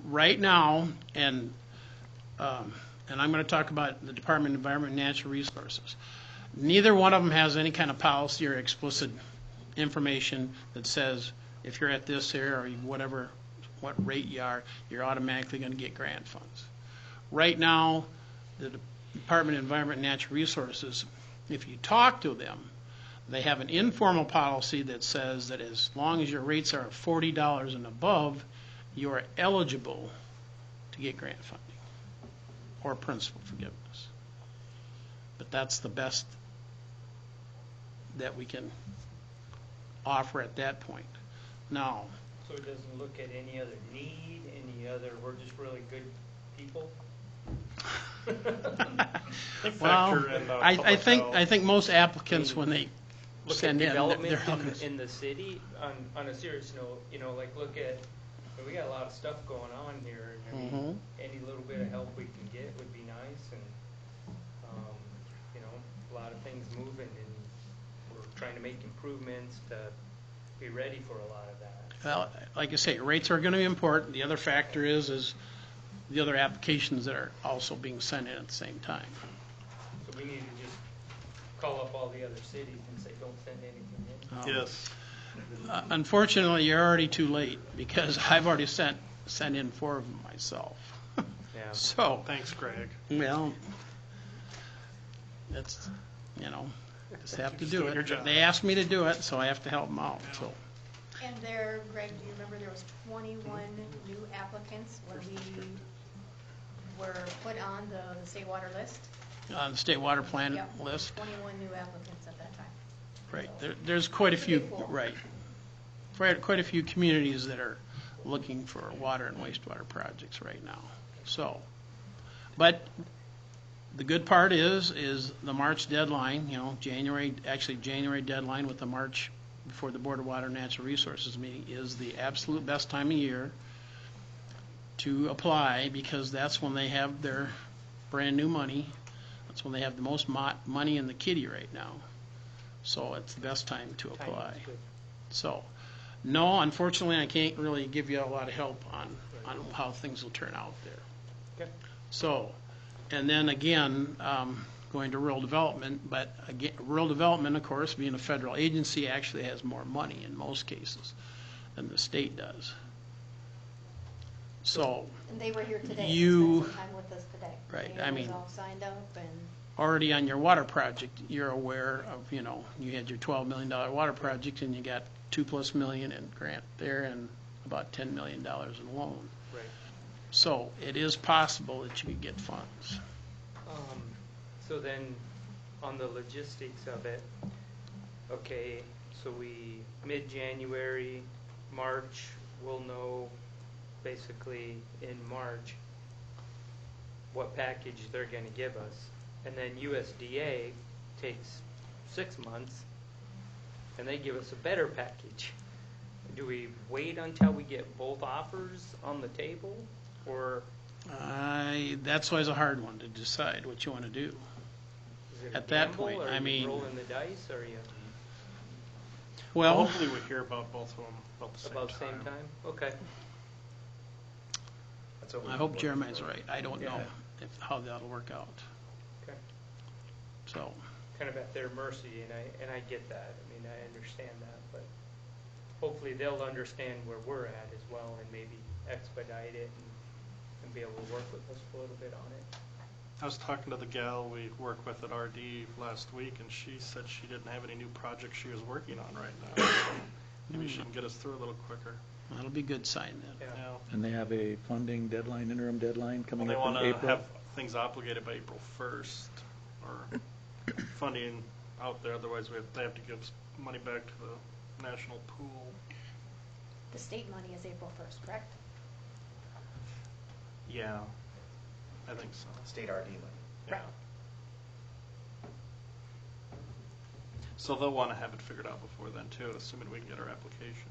Speaker 10: right now, and I'm going to talk about the Department of Environment and Natural Resources. Neither one of them has any kind of policy or explicit information that says if you're at this area or whatever, what rate you are, you're automatically going to get grant funds. Right now, the Department of Environment and Natural Resources, if you talk to them, they have an informal policy that says that as long as your rates are $40 and above, you are eligible to get grant funding or principal forgiveness. But that's the best that we can offer at that point. Now,
Speaker 9: So it doesn't look at any other need, any other, we're just really good people?
Speaker 10: well,
Speaker 3: Factor in,
Speaker 10: I
Speaker 3: public
Speaker 10: think
Speaker 3: health.
Speaker 10: most applicants, when they
Speaker 9: Look at
Speaker 10: send in,
Speaker 9: development
Speaker 10: they're all gonna-
Speaker 9: in the city, on a serious note, like look at, we got a lot of stuff going on here. I mean,
Speaker 10: Mhm.
Speaker 9: any little bit of help we can get would be nice, and, a lot of things moving, and we're trying to make improvements to be ready for a lot of that.
Speaker 10: Well, like I say, rates are going to be important. The other factor is the other applications that are also being sent in at the same time.
Speaker 9: So we need to just call up all the other cities and say, don't send anything in.
Speaker 3: Yes.
Speaker 10: Unfortunately, you're already too late because I've already sent in 4 of them myself.
Speaker 9: Yeah.
Speaker 10: So,
Speaker 3: Thanks, Greg.
Speaker 10: well, that's, just have to
Speaker 3: Just
Speaker 10: do
Speaker 3: doing your
Speaker 10: it.
Speaker 3: job.
Speaker 10: They asked me to do it, so I have to help them out, so.
Speaker 2: And there, Greg, do you remember there was 21 new applicants when we were put on the state water list?
Speaker 10: On the state water plan
Speaker 2: Yep,
Speaker 10: list,
Speaker 2: 21 new applicants at that time.
Speaker 10: right, there's quite a few,
Speaker 2: Pretty cool.
Speaker 10: right. Quite a few communities that are looking for water and wastewater projects right now, so. But the good part is the March deadline, January deadline with the March before the Board of Water and Natural Resources meeting is the absolute best time of year to apply because that's when they have their brand new money. That's when they have the most money in the kitty right now. So it's the best time to apply.
Speaker 9: Timing's good.
Speaker 10: So, no, unfortunately, I can't really give you a lot of help on how things will turn out there.
Speaker 9: Okay.
Speaker 10: So, and then again, going to rural development, but again, rural development, of course, being a federal agency, actually has more money in most cases than the state does. So,
Speaker 2: And they were here today.
Speaker 10: You-
Speaker 2: Spent some time with us today.
Speaker 10: Right,
Speaker 2: They
Speaker 10: I
Speaker 2: was
Speaker 10: mean-
Speaker 2: all signed up and.
Speaker 10: already on your water project, you're aware of, you had your $12 million water project and you got $2+ million in grant there and about $10 million in loan.
Speaker 9: Right.
Speaker 10: So it is possible that you could get funds.
Speaker 9: So then, on the logistics of it, okay, so mid-January, March, we'll know basically in March what package they're gonna give us. And then USDA takes 6 months, and they give us a better package. Do we wait until we get both offers on the table, or
Speaker 10: That's always a hard one to decide what you want to do.
Speaker 9: is it a
Speaker 10: At that
Speaker 9: gamble,
Speaker 10: point,
Speaker 9: or
Speaker 10: I
Speaker 9: are you
Speaker 10: mean-
Speaker 9: rolling the dice, or are you
Speaker 10: Well,
Speaker 3: Hopefully we hear about both of them about the same time.
Speaker 9: Okay.
Speaker 4: That's what we
Speaker 10: I hope
Speaker 4: look
Speaker 10: Jeremiah's
Speaker 4: for.
Speaker 10: right. I don't know how that'll work out.
Speaker 9: Okay.
Speaker 10: So,
Speaker 9: Kind of at their mercy, and I get that. I mean, I understand that, but hopefully they'll understand where we're at as well, and maybe expedite it and be able to work with us a little bit on it.
Speaker 3: I was talking to the gal we work with at RD last week, and she said she didn't have any new projects she was working on right now. Maybe she can get us through a little quicker.
Speaker 10: that'll be a good sign then.
Speaker 9: Yeah.
Speaker 3: Yeah.
Speaker 11: And they have a funding deadline, interim deadline
Speaker 3: Well,
Speaker 11: coming
Speaker 3: they
Speaker 11: up
Speaker 3: want
Speaker 11: in
Speaker 3: to
Speaker 11: April?
Speaker 3: have things obligated by April 1st, or funding out there, otherwise they have to give money back to the national pool.
Speaker 2: The state money is April 1st, correct?
Speaker 3: Yeah, I think so.
Speaker 4: State RD money.
Speaker 3: Yeah. So they'll want to have it figured out before then too, assuming we can get our application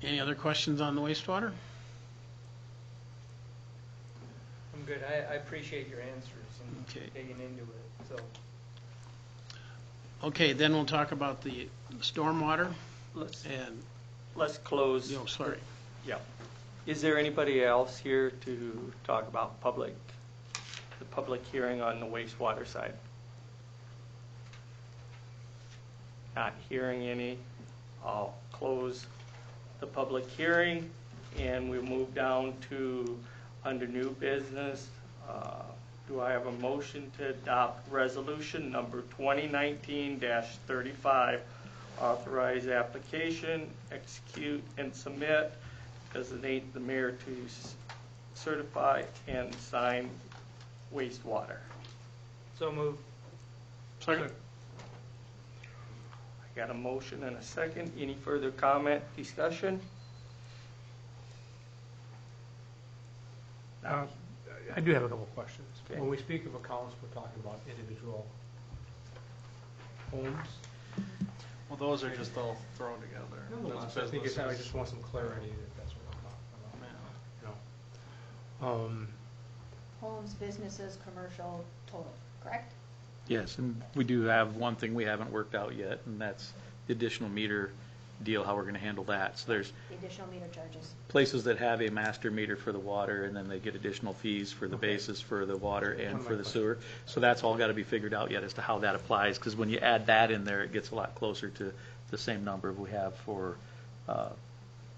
Speaker 3: in.
Speaker 10: Any other questions on the wastewater?
Speaker 9: I'm good. I appreciate your answers and
Speaker 10: Okay.
Speaker 9: digging into it, so.
Speaker 10: Okay, then we'll talk about the stormwater
Speaker 1: Let's,
Speaker 10: and,
Speaker 1: let's close.
Speaker 10: sorry.
Speaker 1: Yeah. Is there anybody else here to talk about the public hearing on the wastewater side? Not hearing any. I'll close the public hearing, and we'll move down to under new business. Do I have a motion to adopt resolution number 2019-35, authorize application, execute, and submit, designate the mayor to certify and sign wastewater?
Speaker 9: So move.
Speaker 10: Second.
Speaker 1: I got a motion and a second. Any further comment, discussion?
Speaker 12: I do have a couple of questions.
Speaker 1: Okay.
Speaker 12: When we speak of accounts, we're talking about individual homes.
Speaker 3: Well, those are just all thrown together.
Speaker 12: Nonetheless,
Speaker 3: Those
Speaker 12: I think I
Speaker 3: businesses.
Speaker 12: just want some clarity that that's what I'm talking about.
Speaker 2: Homes, businesses, commercial, total, correct?
Speaker 11: Yes, and we do have one thing we haven't worked out yet, and that's the additional meter deal, how we're going to handle that. So there's
Speaker 2: The additional meter charges.
Speaker 11: places that have a master meter for the water, and then they get additional fees for the basis for the water and for the sewer. So that's all got to be figured out yet as to how that applies, because when you add that in there, it gets a lot closer to the same number we have for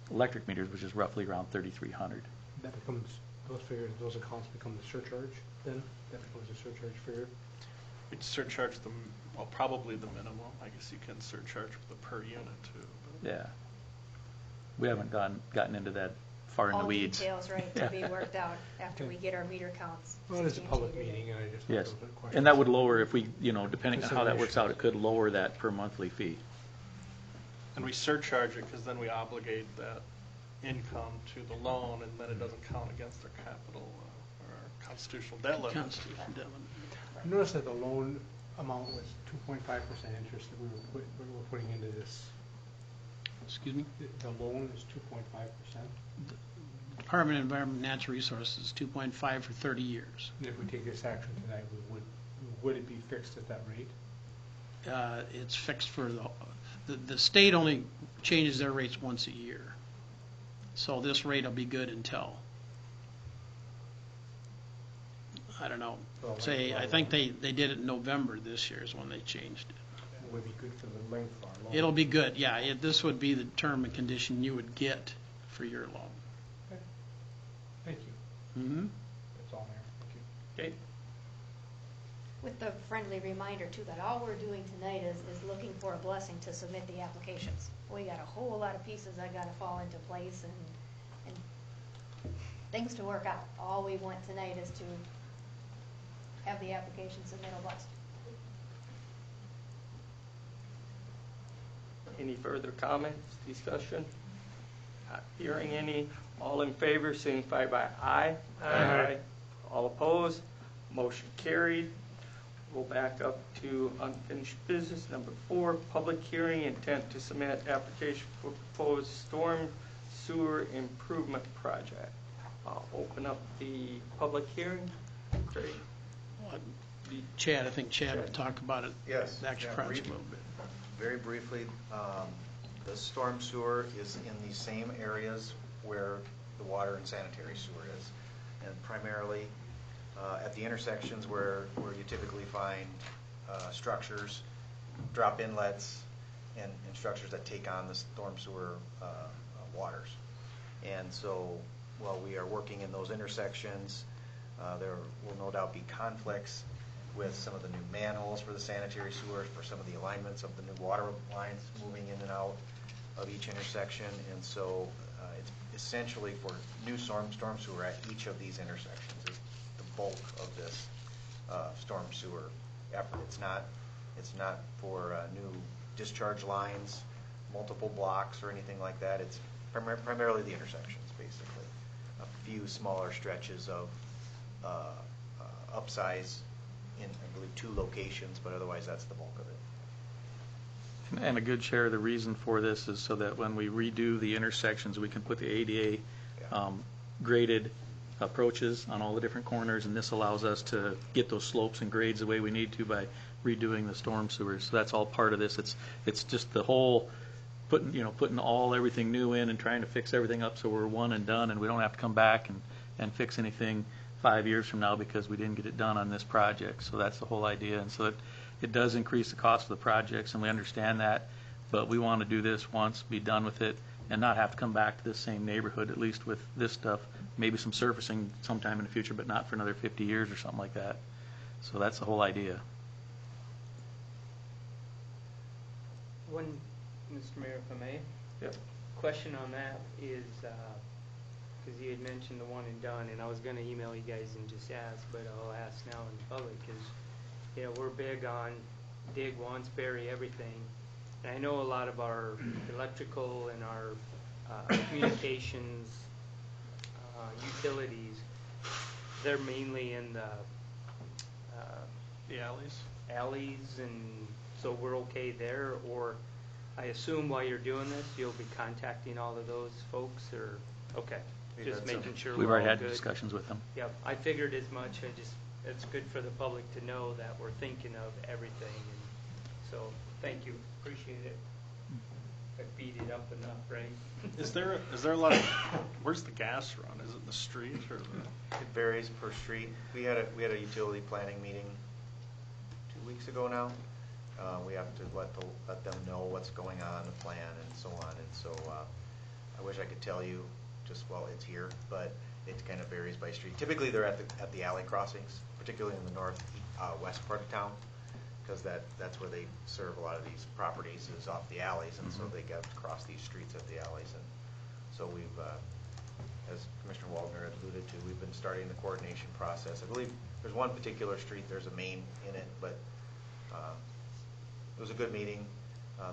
Speaker 11: electric meters, which is roughly around 3,300.
Speaker 12: That becomes, those accounts become the surcharge then? That becomes a surcharge figure?
Speaker 3: We'd surcharge them, well, probably the minimum. I guess you can surcharge the per unit too. But
Speaker 11: Yeah. We haven't gotten into that far in the weeds.
Speaker 2: All details, right, to be worked out after we get our meter counts.
Speaker 12: Well, it's a public
Speaker 2: substantiated.
Speaker 12: meeting, and I just thought
Speaker 11: Yes,
Speaker 12: those were questions.
Speaker 11: and that would lower if we, depending on how that works out, it could lower that per monthly fee.
Speaker 3: And we surcharge it because then we obligate that income to the loan, and then it doesn't count against our capital or our constitutional debt limit.
Speaker 10: Constitutional debt limit.
Speaker 12: I noticed that the loan amount was 2.5% interest that we were putting into this.
Speaker 10: Excuse me?
Speaker 12: The loan is 2.5%.
Speaker 10: Department of Environment and Natural Resources, 2.5 for 30 years.
Speaker 12: And if we take this action tonight, would it be fixed at that rate?
Speaker 10: It's fixed for the state only changes their rates once a year. So this rate will be good until, I don't know, I think they did it in November this year is when they changed it.
Speaker 12: Would be good for the length of our loan.
Speaker 10: It'll be good, yeah. This would be the term and condition you would get for your loan.
Speaker 12: Okay. Thank you.
Speaker 10: Mm-hmm.
Speaker 12: That's all, Mayor. Thank you.
Speaker 1: Okay.
Speaker 2: With the friendly reminder too, that all we're doing tonight is looking for a blessing to submit the applications. We got a whole lot of pieces that gotta fall into place and things to work out. All we want tonight is to have the application submitted blessed.
Speaker 1: Any further comments, discussion? Not hearing any. All in favor, signify by aye. Aye. All opposed? Motion carried. Go back up to unfinished business. Number 4, public hearing, intent to submit application for proposed storm sewer improvement project. I'll open up the public hearing. Craig?
Speaker 10: Chad, I think Chad will talk about it.
Speaker 4: Yes.
Speaker 10: Next
Speaker 4: yeah,
Speaker 10: project a little bit.
Speaker 4: Very briefly, the storm sewer is in the same areas where the water and sanitary sewer is. And primarily at the intersections where you typically find structures, drop inlets, and structures that take on the storm sewer waters. And so while we are working in those intersections, there will no doubt be conflicts with some of the new manholes for the sanitary sewers, for some of the alignments of the new water lines moving in and out of each intersection. And so it's essentially for new storm sewer at each of these intersections is the bulk of this storm sewer effort. It's not for new discharge lines, multiple blocks, or anything like that. It's primarily the intersections, basically. A few smaller stretches of upsize in, I believe, 2 locations, but otherwise that's the bulk of it.
Speaker 11: And a good share of the reason for this is so that when we redo the intersections, we can put the ADA graded approaches on all the different corners, and this allows us to get those slopes and grades the way we need to by redoing the storm sewers. So that's all part of this. It's just the whole putting everything new in and trying to fix everything up so we're one and done and we don't have to come back and fix anything 5 years from now because we didn't get it done on this project. So that's the whole idea. And so it does increase the cost of the projects, and we understand that, but we want to do this once, be done with it, and not have to come back to this same neighborhood, at least with this stuff. Maybe some surfacing sometime in the future, but not for another 50 years or something like that. So that's the whole idea.
Speaker 9: One, Mr. Mayor, if I may?
Speaker 1: Yep.
Speaker 9: Question on that is, because you had mentioned the one and done, and I was going to email you guys and just ask, but I'll ask now in public, is, we're big on dig once, bury everything. And I know a lot of our electrical and our communications utilities, they're mainly in the alleys, and so we're okay there, or I assume while you're doing this, you'll be contacting all of those folks, or, okay, just making sure
Speaker 11: We've
Speaker 9: we're all
Speaker 11: already had
Speaker 9: good.
Speaker 11: discussions with them.
Speaker 9: Yep, I figured as much. It's good for the public to know that we're thinking of everything, and so, thank you, appreciate it. I beat it up enough, right?
Speaker 3: Is there a lot of, where's the gas run? Is it the street or the?
Speaker 4: It varies per street. We had a utility planning meeting 2 weeks ago now. We have to let them know what's going on, the plan, and so on. And so I wish I could tell you just while it's here, but it kind of varies by street. Typically, they're at the alley crossings, particularly in the northwest part of town, because that's where they serve a lot of these properties is off the alleys, and so they got to cross these streets at the alleys. And so we've, as Commissioner Waldner alluded to, we've been starting the coordination process. I believe there's one particular street, there's a main in it, but it was a good meeting.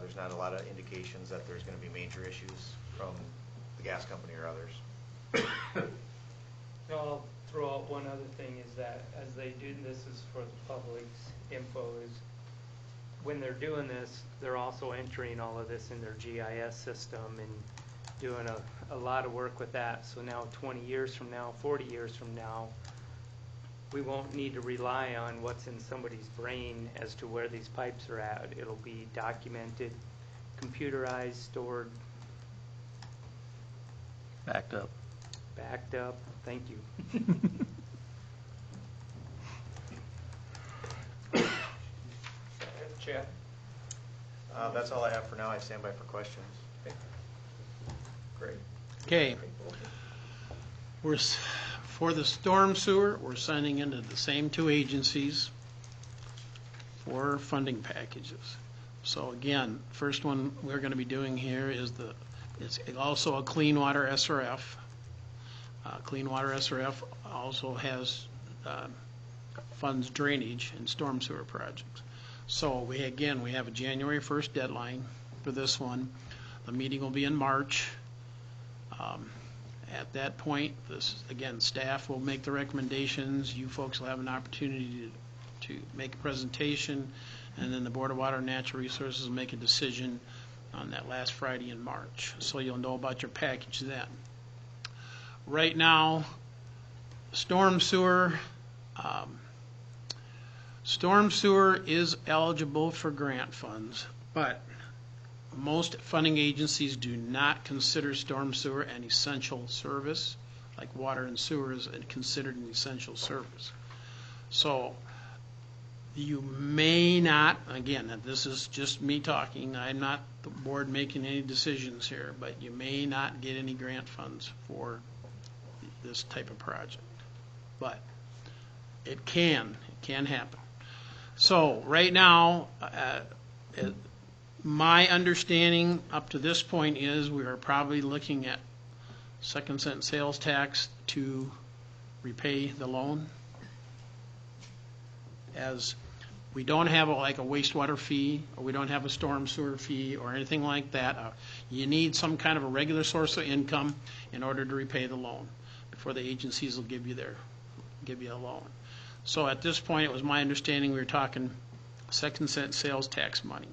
Speaker 4: There's not a lot of indications that there's going to be major issues from the gas company or others.
Speaker 9: I'll throw out one other thing is that as they do this is for the public's info is when they're doing this, they're also entering all of this in their GIS system and doing a lot of work with that. So now 20 years from now, 40 years from now, we won't need to rely on what's in somebody's brain as to where these pipes are at. It'll be documented, computerized, stored,
Speaker 11: Backed up.
Speaker 9: backed up. Thank you.
Speaker 1: Chad?
Speaker 4: That's all I have for now. I stand by for questions.
Speaker 1: Great.
Speaker 10: Okay. For the storm sewer, we're signing into the same two agencies for funding packages. So again, first one we're going to be doing here is it's also a Clean Water SRF. Clean Water SRF also has funds drainage and storm sewer projects. So we have a January 1st deadline for this one. The meeting will be in March. At that point, staff will make the recommendations. You folks will have an opportunity to make a presentation, and then the Board of Water and Natural Resources will make a decision on that last Friday in March. So you'll know about your package then. Right now, storm sewer is eligible for grant funds, but most funding agencies do not consider storm sewer an essential service, like water and sewer is considered an essential service. So you may not, again, this is just me talking, I'm not the board making any decisions here, but you may not get any grant funds for this type of project. But it can happen. So right now, my understanding up to this point is we are probably looking at second cent sales tax to repay the loan. As we don't have like a wastewater fee, or we don't have a storm sewer fee or anything like that. You need some kind of a regular source of income in order to repay the loan before the agencies will give you a loan. So at this point, it was my understanding we were talking second cent sales tax money.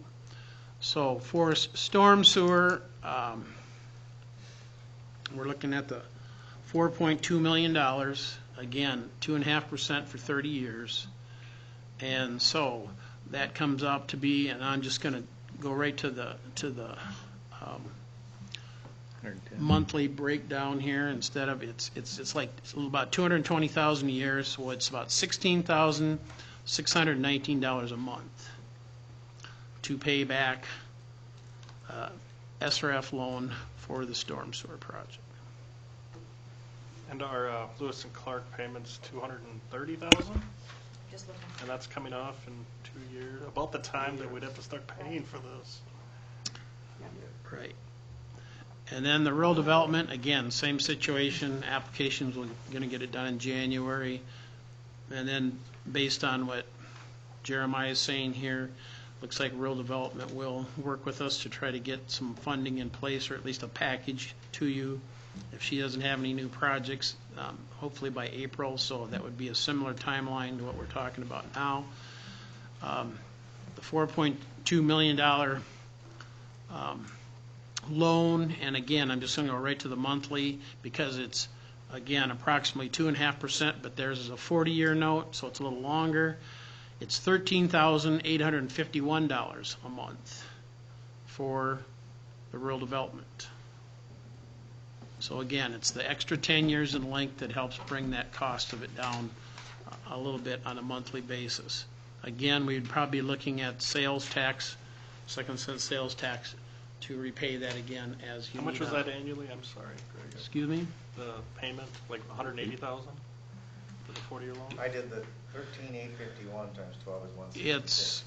Speaker 10: So for storm sewer, we're looking at the $4.2 million, again, 2.5% for 30 years. And so that comes out to be, and I'm just gonna go right to the monthly breakdown here, instead of, it's like about 220,000 a year, so it's about $16,619 a month to pay back SRF loan for the storm sewer project.
Speaker 3: And our Lewis and Clark payment's $230,000,
Speaker 2: Just looking.
Speaker 3: and that's coming off in 2 years, about the time that we'd have to start paying for this.
Speaker 10: Right. And then the rural development, again, same situation, applications, we're gonna get it done in January. And then, based on what Jeremiah is saying here, looks like rural development will work with us to try to get some funding in place, or at least a package to you, if she doesn't have any new projects, hopefully by April, so that would be a similar timeline to what we're talking about now. The $4.2 million loan, and again, I'm just going to go right to the monthly, because it's, again, approximately 2.5%, but theirs is a 40-year note, so it's a little longer. It's $13,851 a month for the rural development. So again, it's the extra 10 years in length that helps bring that cost of it down a little bit on a monthly basis. Again, we'd probably be looking at sales tax, second cent sales tax, to repay that again as you
Speaker 3: How much
Speaker 10: need
Speaker 3: was
Speaker 10: on.
Speaker 3: that annually? I'm sorry, Greg.
Speaker 10: Excuse me?
Speaker 3: The payment, like 180,000 for the 40-year loan?
Speaker 4: I did the 13,851 times 12 is 166.
Speaker 10: It's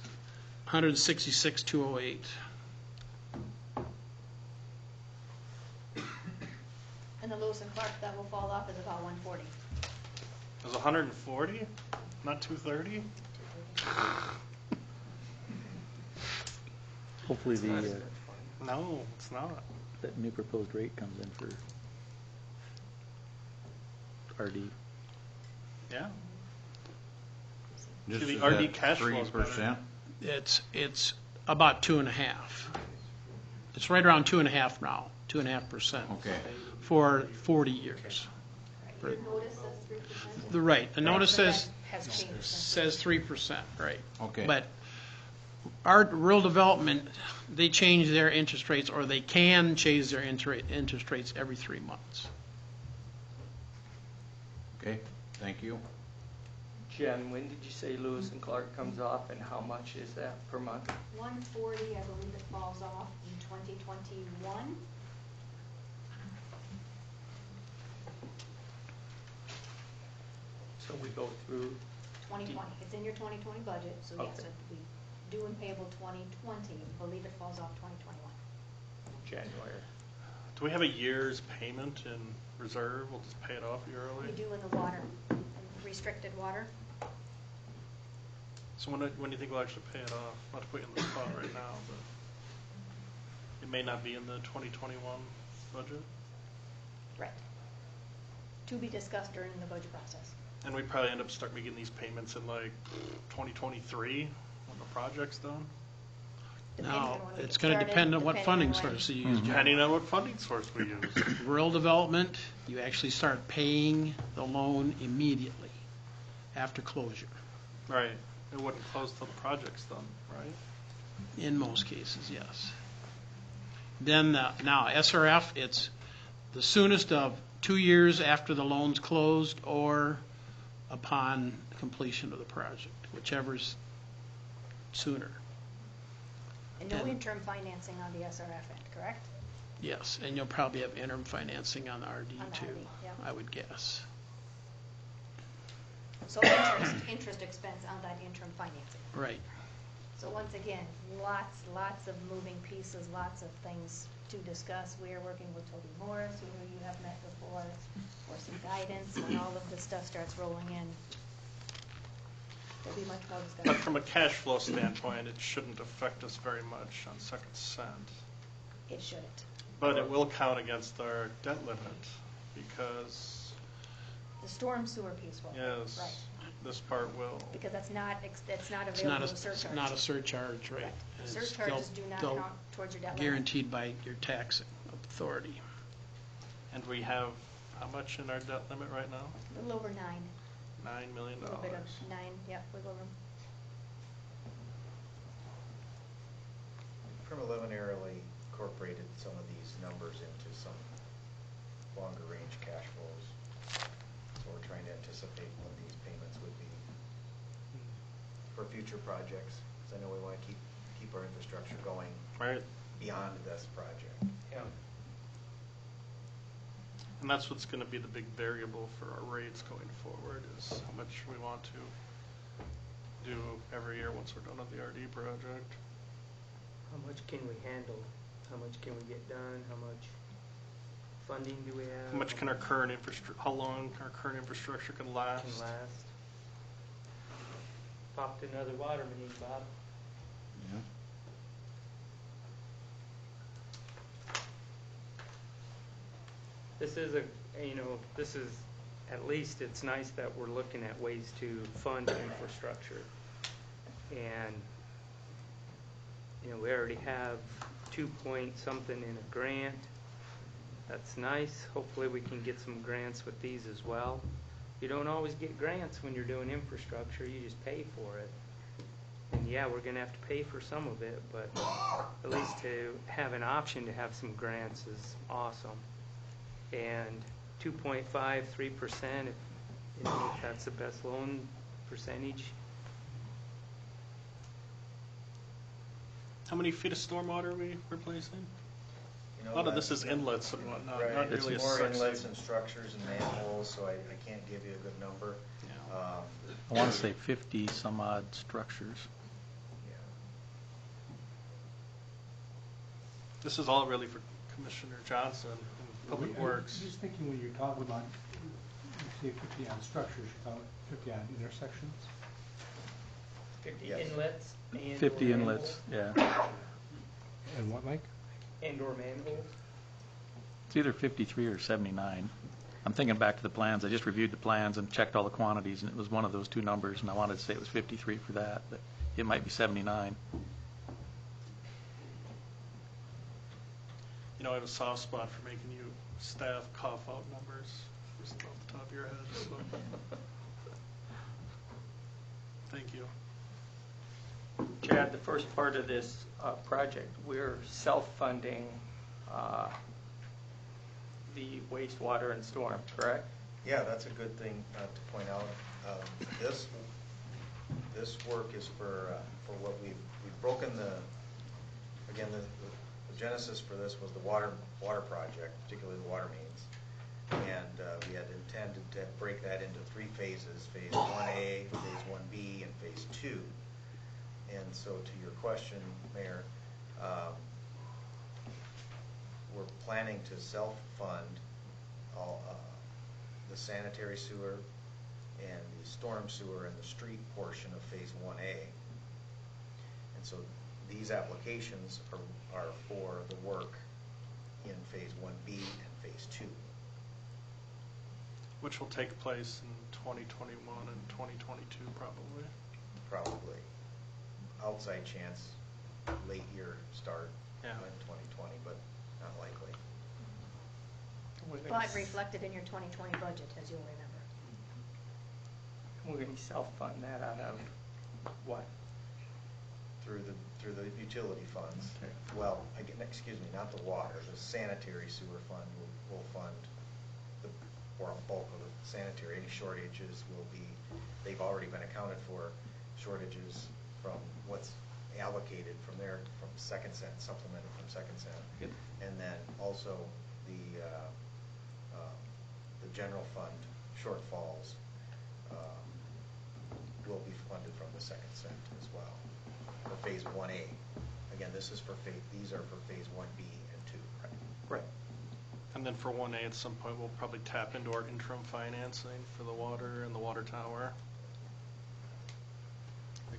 Speaker 10: 166,208.
Speaker 2: And the Lewis and Clark that will fall off is about 140.
Speaker 3: It was 140, not 230?
Speaker 11: Hopefully
Speaker 3: No, it's not.
Speaker 11: that new proposed rate comes in for RD.
Speaker 3: Yeah.
Speaker 7: Just
Speaker 3: See,
Speaker 7: is
Speaker 3: the RD
Speaker 7: that
Speaker 3: cash flow is better.
Speaker 7: 3%?
Speaker 10: It's about 2.5. It's right around 2.5 now, 2.5%
Speaker 7: Okay.
Speaker 10: for 40 years.
Speaker 2: Your notice says 3%?
Speaker 10: The right, the notice says,
Speaker 2: Has changed.
Speaker 10: says 3%, right.
Speaker 7: Okay.
Speaker 10: But our rural development, they change their interest rates, or they can change their interest rates every 3 months.
Speaker 7: Okay, thank you.
Speaker 1: Jen, when did you say Lewis and Clark comes off, and how much is that per month?
Speaker 2: 140, I believe it falls off in 2021.
Speaker 1: So we go through,
Speaker 2: 2020, it's in your 2020 budget, so yes,
Speaker 1: Okay.
Speaker 2: it would be due and payable 2020. I believe it falls off 2021.
Speaker 1: January.
Speaker 3: Do we have a year's payment in reserve? We'll just pay it off yearly?
Speaker 2: We do in the water, restricted water.
Speaker 3: So when do you think we'll actually pay it off? Not to put you in the spot right now, but it may not be in the 2021 budget.
Speaker 2: Right. To be discussed during the budget process.
Speaker 3: And we probably end up start making these payments in like 2023 when the project's done,
Speaker 2: Depending
Speaker 10: Now,
Speaker 2: on when we
Speaker 10: it's
Speaker 2: get
Speaker 10: going to
Speaker 2: started,
Speaker 10: depend on what
Speaker 2: depending
Speaker 10: funding
Speaker 2: on when.
Speaker 10: source you use, Jeremy.
Speaker 3: depending on what funding source we use.
Speaker 10: Rural development, you actually start paying the loan immediately after closure,
Speaker 3: Right. It wouldn't close till the project's done, right?
Speaker 10: in most cases, yes. Then, now SRF, it's the soonest of 2 years after the loan's closed or upon completion of the project, whichever's sooner.
Speaker 2: And no
Speaker 10: And-
Speaker 2: interim financing on the SRF end, correct?
Speaker 10: Yes, and you'll probably have interim financing on the RD
Speaker 2: On the
Speaker 10: too,
Speaker 2: RD, yeah.
Speaker 10: I would guess.
Speaker 2: So interest expense on that interim financing.
Speaker 10: Right.
Speaker 2: So once again, lots of moving pieces, lots of things to discuss. We are working with Toby Morris, who you have met before, for some guidance when all of this stuff starts rolling in. There'll be much more
Speaker 3: But
Speaker 2: discussion.
Speaker 3: from a cash flow standpoint, it shouldn't affect us very much on Second Cent.
Speaker 2: It shouldn't.
Speaker 3: But it will count against our debt limit because,
Speaker 2: The storm sewer piece will.
Speaker 3: yes,
Speaker 2: Right.
Speaker 3: this part will.
Speaker 2: Because that's not
Speaker 10: It's
Speaker 2: available
Speaker 10: not
Speaker 2: as a
Speaker 10: it's
Speaker 2: surcharge.
Speaker 10: not a surcharge, right.
Speaker 2: Correct.
Speaker 10: And it's
Speaker 2: Surcharges
Speaker 10: still-
Speaker 2: do not
Speaker 10: still
Speaker 2: count towards your debt limit.
Speaker 10: guaranteed by your tax authority.
Speaker 3: And we have how much in our debt limit right now?
Speaker 2: A little over 9,
Speaker 3: $9 million.
Speaker 2: a little bit of 9, yeah, wiggle room.
Speaker 4: preliminarily incorporated some of these numbers into some longer range cash flows. So we're trying to anticipate what these payments would be for future projects. Because I know we want to keep our infrastructure going
Speaker 3: Right.
Speaker 4: beyond this project.
Speaker 9: Yeah.
Speaker 3: And that's what's going to be the big variable for our rates going forward, is how much we want to do every year once we're done with the RD project.
Speaker 9: How much can we handle? How much can we get done? How much funding do we have?
Speaker 3: How much can our current infrastructure, how long our current infrastructure can last?
Speaker 9: Can last? Popped another water main, Bob.
Speaker 7: Yeah.
Speaker 9: This is this is, at least it's nice that we're looking at ways to fund infrastructure. And, we already have 2-point-something in a grant. That's nice. Hopefully we can get some grants with these as well. You don't always get grants when you're doing infrastructure. You just pay for it. And yeah, we're going to have to pay for some of it, but at least to have an option to have some grants is awesome. And 2.5, 3%, if that's the best loan percentage.
Speaker 3: How many feet of stormwater are we replacing?
Speaker 4: You know,
Speaker 3: A lot of this
Speaker 4: that's-
Speaker 3: is inlets and whatnot,
Speaker 4: Right,
Speaker 3: not
Speaker 4: it's
Speaker 3: really a
Speaker 4: more
Speaker 3: sexy.
Speaker 4: inlets and structures and manholes, so I can't give you a good number.
Speaker 11: I want to say 50 some odd structures.
Speaker 4: Yeah.
Speaker 3: This is all really for Commissioner Johnson and Public Works.
Speaker 12: Just thinking when you're talking about, you say 50 on structures, you're talking 50 on intersections?
Speaker 9: 50
Speaker 4: Yes.
Speaker 9: inlets. and
Speaker 11: 50
Speaker 9: or
Speaker 11: inlets,
Speaker 9: manholes.
Speaker 11: yeah.
Speaker 12: And what, Mike?
Speaker 9: And/or manholes.
Speaker 11: It's either 53 or 79. I'm thinking back to the plans. I just reviewed the plans and checked all the quantities, and it was one of those two numbers, and I wanted to say it was 53 for that, but it might be 79.
Speaker 3: I have a soft spot for making you staff cough out numbers just off the top of your head, so. Thank you.
Speaker 1: Chad, the first part of this project, we're self-funding the wastewater and storm, correct?
Speaker 4: Yeah, that's a good thing to point out. This work is for what we've broken again, the genesis for this was the water project, particularly the water mains. And we had intended to break that into 3 phases, phase 1A, phase 1B, and phase 2. And so to your question, Mayor, we're planning to self-fund all the sanitary sewer and the storm sewer and the street portion of phase 1A. And so these applications are for the work in phase 1B and phase 2.
Speaker 3: Which will take place in 2021 and 2022 probably.
Speaker 4: Probably. Outside chance, late year start
Speaker 3: Yeah.
Speaker 4: in 2020, but not likely.
Speaker 2: But reflected in your 2020 budget, as you'll remember.
Speaker 1: We're going to self-fund that out of what?
Speaker 4: Through the utility funds.
Speaker 1: Okay.
Speaker 4: Well, again, excuse me, not the water, the sanitary sewer fund will fund the bulk of the sanitary. Any shortages they've already been accounted for, shortages from what's allocated from second cent, supplemented from second cent.
Speaker 1: Yep.
Speaker 4: And then also the general fund shortfalls will be funded from the second cent as well. For phase 1A. Again, these are for phase 1B and 2.
Speaker 1: Right.
Speaker 3: And then for 1A, at some point, we'll probably tap into our interim financing for the water and the water tower.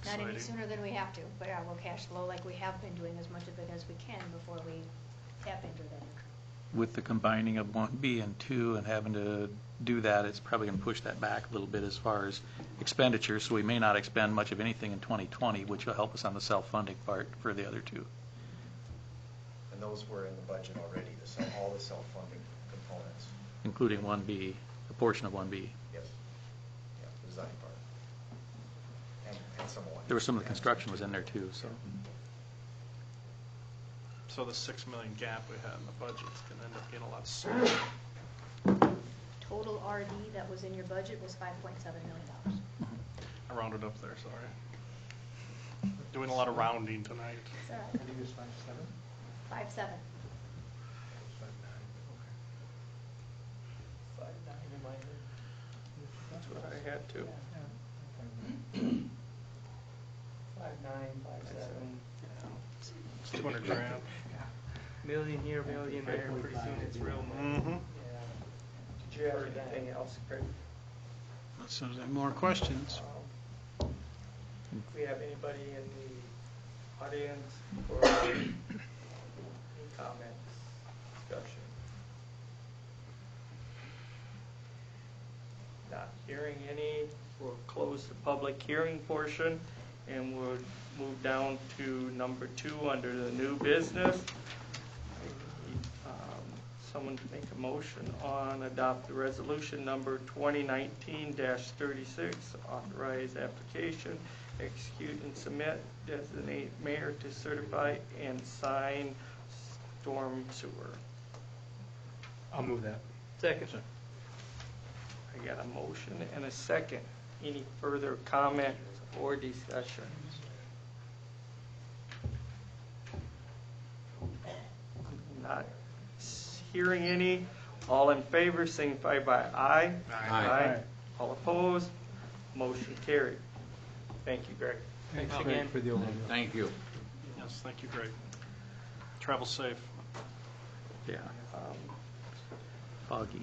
Speaker 2: Not any
Speaker 3: Exciting.
Speaker 2: sooner than we have to, but yeah, we'll cash flow like we have been doing as much of it as we can before we tap into that income.
Speaker 11: With the combining of 1B and 2 and having to do that, it's probably going to push that back a little bit as far as expenditures, so we may not expend much of anything in 2020, which will help us on the self-funding part for the other 2.
Speaker 4: And those were in the budget already, all the self-funding components.
Speaker 11: Including 1B, a portion of 1B.
Speaker 4: Yes. Yeah, the design part. And some of 1.
Speaker 11: There was some of the construction was in there too, so.
Speaker 3: So the 6 million gap we had in the budget is going to end up being a lot smaller.
Speaker 2: Total RD that was in your budget was $5.7 million.
Speaker 3: I rounded up there, sorry. Doing a lot of rounding tonight.
Speaker 2: It's all right.
Speaker 12: I think it was 5.7?
Speaker 2: 5.7.
Speaker 12: 5.9, okay.
Speaker 1: 5.9 in my head. That's what I had too. 5.9, 5.7.
Speaker 3: It's 200 grand.
Speaker 9: Million here, million there, pretty soon it's real money.
Speaker 3: Mm-hmm.
Speaker 1: Yeah. Did you have anything else, Craig?
Speaker 10: So is there more questions?
Speaker 1: Do we have anybody in the audience for any comments, discussion? Not hearing any, we'll close the public hearing portion and we'll move down to number 2 under the new business. Someone to make a motion on adopt the resolution number 2019-36, authorize application, execute and submit, designate mayor to certify and sign storm sewer.
Speaker 12: I'll move that.
Speaker 9: Second.
Speaker 1: I got a motion and a second. Any further comment or discussion? Not hearing any. All in favor signify by aye.
Speaker 7: Aye.
Speaker 1: All opposed? Motion carried. Thank you, Greg.
Speaker 9: Thanks
Speaker 12: Greg,
Speaker 9: again.
Speaker 12: for the overview.
Speaker 7: Thank you.
Speaker 3: Yes, thank you, Greg. Travel safe.
Speaker 11: Yeah, foggy.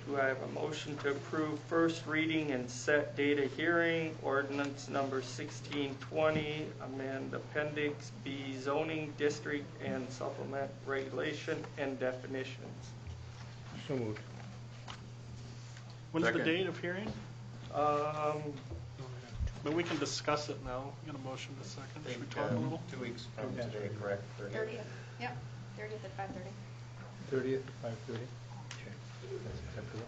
Speaker 1: Do I have a motion to approve first reading and set data hearing, ordinance number 1620, amend appendix B zoning district and supplement regulation and definitions?
Speaker 12: So moved.
Speaker 3: When's the
Speaker 7: Second.
Speaker 3: date of hearing? But we can discuss it now. We got a motion to second. Should we talk a little?
Speaker 4: 2 weeks from today, correct?
Speaker 2: 30th, yep, 30th at 5:30.
Speaker 12: 30th at 5:30? Okay. That's acceptable.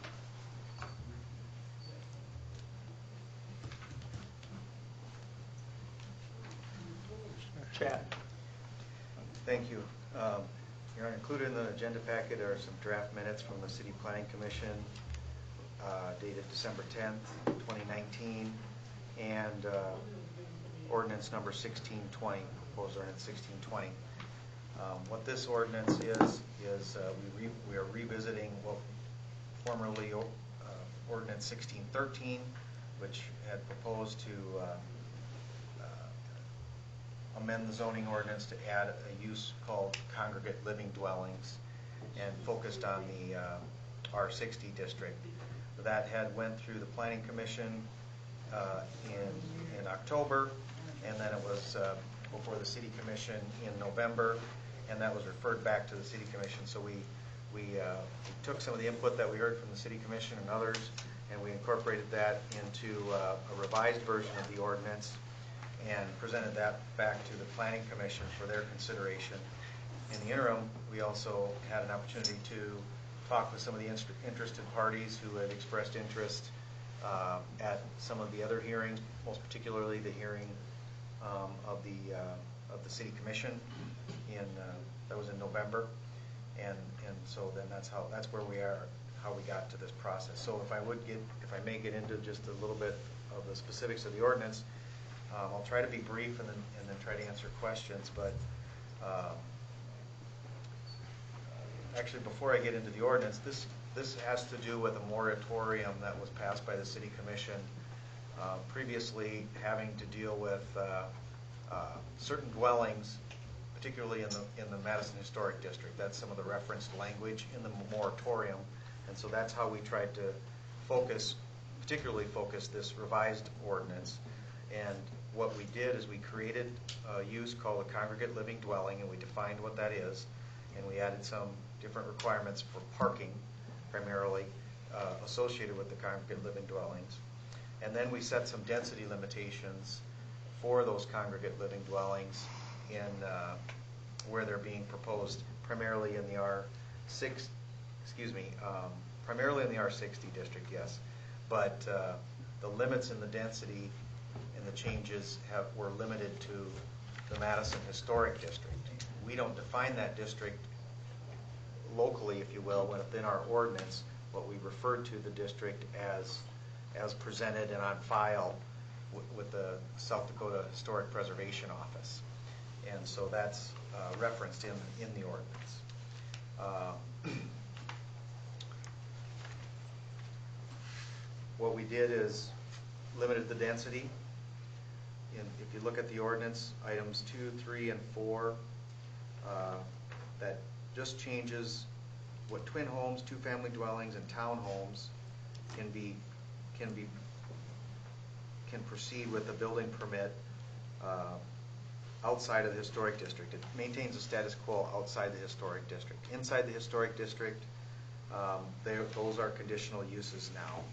Speaker 1: Chad?
Speaker 4: Thank you. Your Honor, included in the agenda packet are some draft minutes from the City Planning Commission dated December 10th, 2019, and ordinance number 1620, proposed ordinance 1620. What this ordinance is we are revisiting what formerly ordinance 1613, which had proposed to amend the zoning ordinance to add a use called congregate living dwellings and focused on the R60 district. That had went through the Planning Commission in October, and then it was before the City Commission in November, and that was referred back to the City Commission. So we took some of the input that we heard from the City Commission and others, and we incorporated that into a revised version of the ordinance and presented that back to the Planning Commission for their consideration. In the interim, we also had an opportunity to talk with some of the interested parties who had expressed interest at some of the other hearings, most particularly the hearing of the City Commission that was in November, and so then that's where we are, how we got to this process. So if I may get into just a little bit of the specifics of the ordinance. I'll try to be brief and then try to answer questions, but actually before I get into the ordinance, this has to do with a moratorium that was passed by the City Commission previously, having to deal with certain dwellings, particularly in the Madison Historic District. That's some of the referenced language in the moratorium, and so that's how we tried to particularly focus this revised ordinance. And what we did is we created a use called a congregate living dwelling, and we defined what that is, and we added some different requirements for parking, primarily associated with the congregate living dwellings. And then we set some density limitations for those congregate living dwellings in where they're being proposed, primarily in the primarily in the R60 district, yes. But the limits in the density and the changes were limited to the Madison Historic District, we don't define that district locally, if you will, within our ordinance, but we refer to the district as presented and on file with the South Dakota Historic Preservation Office. And so that's referenced in the ordinance. What we did is limited the density. If you look at the ordinance, items 2, 3, and 4, that just changes what twin homes, two-family dwellings, and townhomes can proceed with a building permit outside of the historic district. It maintains the status quo outside the historic district. Inside the historic district, those are conditional uses now.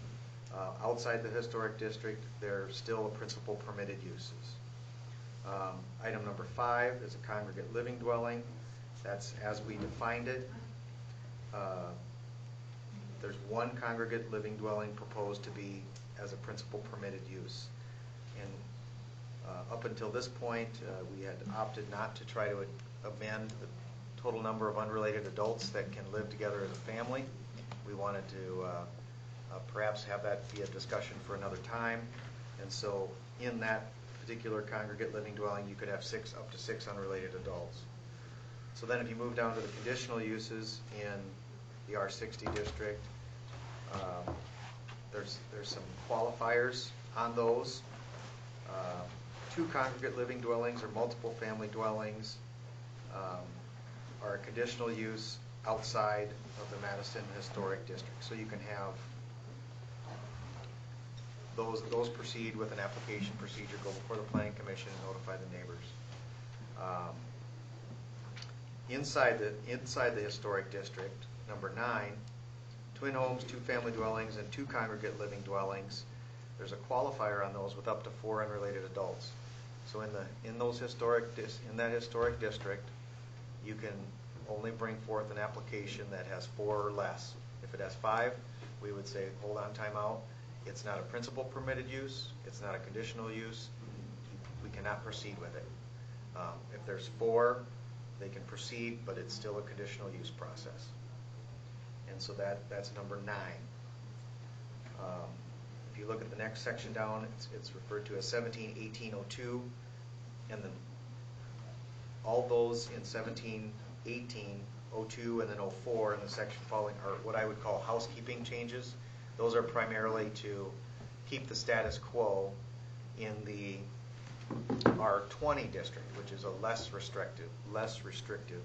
Speaker 4: Outside the historic district, they're still principal permitted uses. Item number 5 is a congregate living dwelling. That's as we defined it. There's one congregate living dwelling proposed to be as a principal permitted use. And up until this point, we had opted not to try to amend the total number of unrelated adults that can live together as a family. We wanted to perhaps have that be a discussion for another time. And so in that particular congregate living dwelling, you could have up to six unrelated adults. So then if you move down to the conditional uses in the R60 district, there's some qualifiers on those. 2 congregate living dwellings or multiple family dwellings are a conditional use outside of the Madison Historic District. So you can have those proceed with an application procedure, go before the Planning Commission and notify the neighbors. Inside the historic district, number 9, twin homes, 2 family dwellings, and 2 congregate living dwellings. There's a qualifier on those with up to 4 unrelated adults. So in that historic district, you can only bring forth an application that has 4 or less. If it has 5, we would say, hold on, time out. It's not a principal permitted use. It's not a conditional use. We cannot proceed with it. If there's 4, they can proceed, but it's still a conditional use process. And so that's number 9. If you look at the next section down, it's referred to as 17-1802, and then all those in 17-18, 02, and then 04 in the section following are what I would call housekeeping changes. Those are primarily to keep the status quo in the R20 district, which is a less restrictive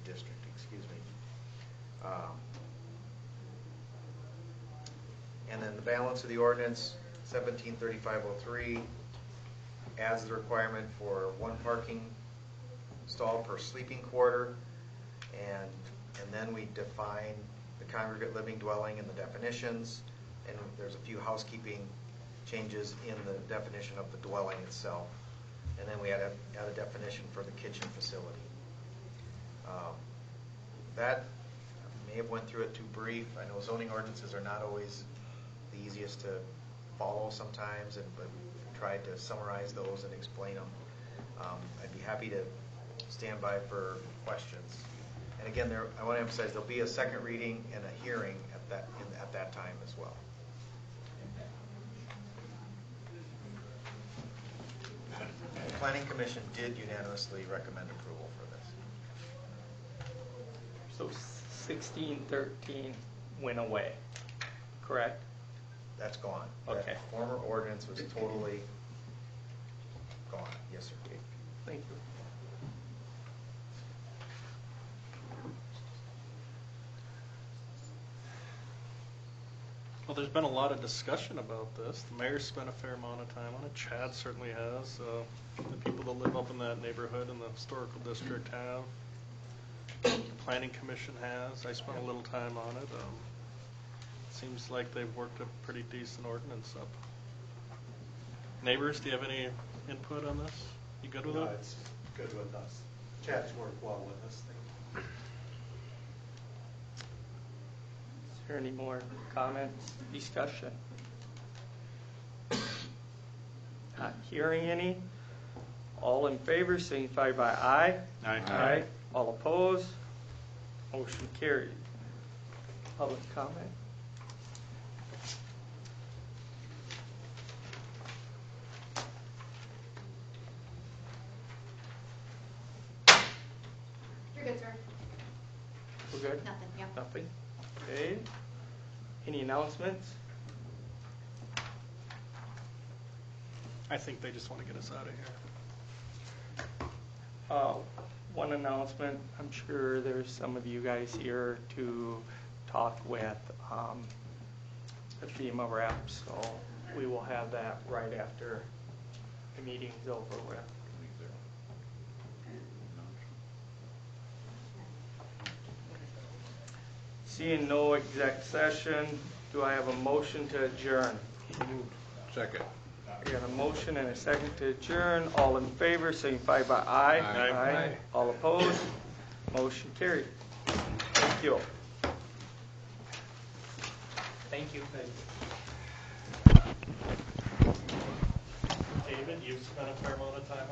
Speaker 4: district. Excuse me. And then the balance of the ordinance, 173503, adds the requirement for 1 parking stall per sleeping quarter, and then we define the congregate living dwelling in the definitions, and there's a few housekeeping changes in the definition of the dwelling itself. And then we add a definition for the kitchen facility. That may have went through it too brief. I know zoning ordinances are not always the easiest to follow sometimes, but we've tried to summarize those and explain them. I'd be happy to stand by for questions. And again, I want to emphasize there'll be a second reading and a hearing at that time as well. The Planning Commission did unanimously recommend approval for this.
Speaker 1: So 1613 went away, correct?
Speaker 4: That's gone.
Speaker 1: Okay.
Speaker 4: That former ordinance was totally gone. Yes, sir.
Speaker 1: Okay. Thank you.
Speaker 3: Well, there's been a lot of discussion about this. The mayor's spent a fair amount of time on it. Chad certainly has. The people that live up in that neighborhood in the historical district have. The Planning Commission has. I spent a little time on it. Seems like they've worked a pretty decent ordinance up. Neighbors, do you have any input on this? You good with it?
Speaker 6: No, it's good with us. Chad's worked well with us.
Speaker 1: Is there any more comments, discussion? Not hearing any. All in favor signify by aye.
Speaker 3: Aye.
Speaker 1: Aye. All opposed? Motion carried. Public comment?
Speaker 2: You're good, sir.
Speaker 1: We're good?
Speaker 2: Nothing, yeah.
Speaker 1: Nothing? Okay. Any announcements?
Speaker 3: I think they just want to get us out of here.
Speaker 1: One announcement, I'm sure there's some of you guys here to talk with the FEMA reps, so we will have that right after the meeting's over with. Seeing no exec session, do I have a motion to adjourn?
Speaker 7: Second.
Speaker 1: We got a motion and a second to adjourn. All in favor, signify by aye.
Speaker 7: Aye.
Speaker 1: All opposed? Motion carried. Thank you.
Speaker 9: Thank you.
Speaker 3: David, you've spent a fair amount of time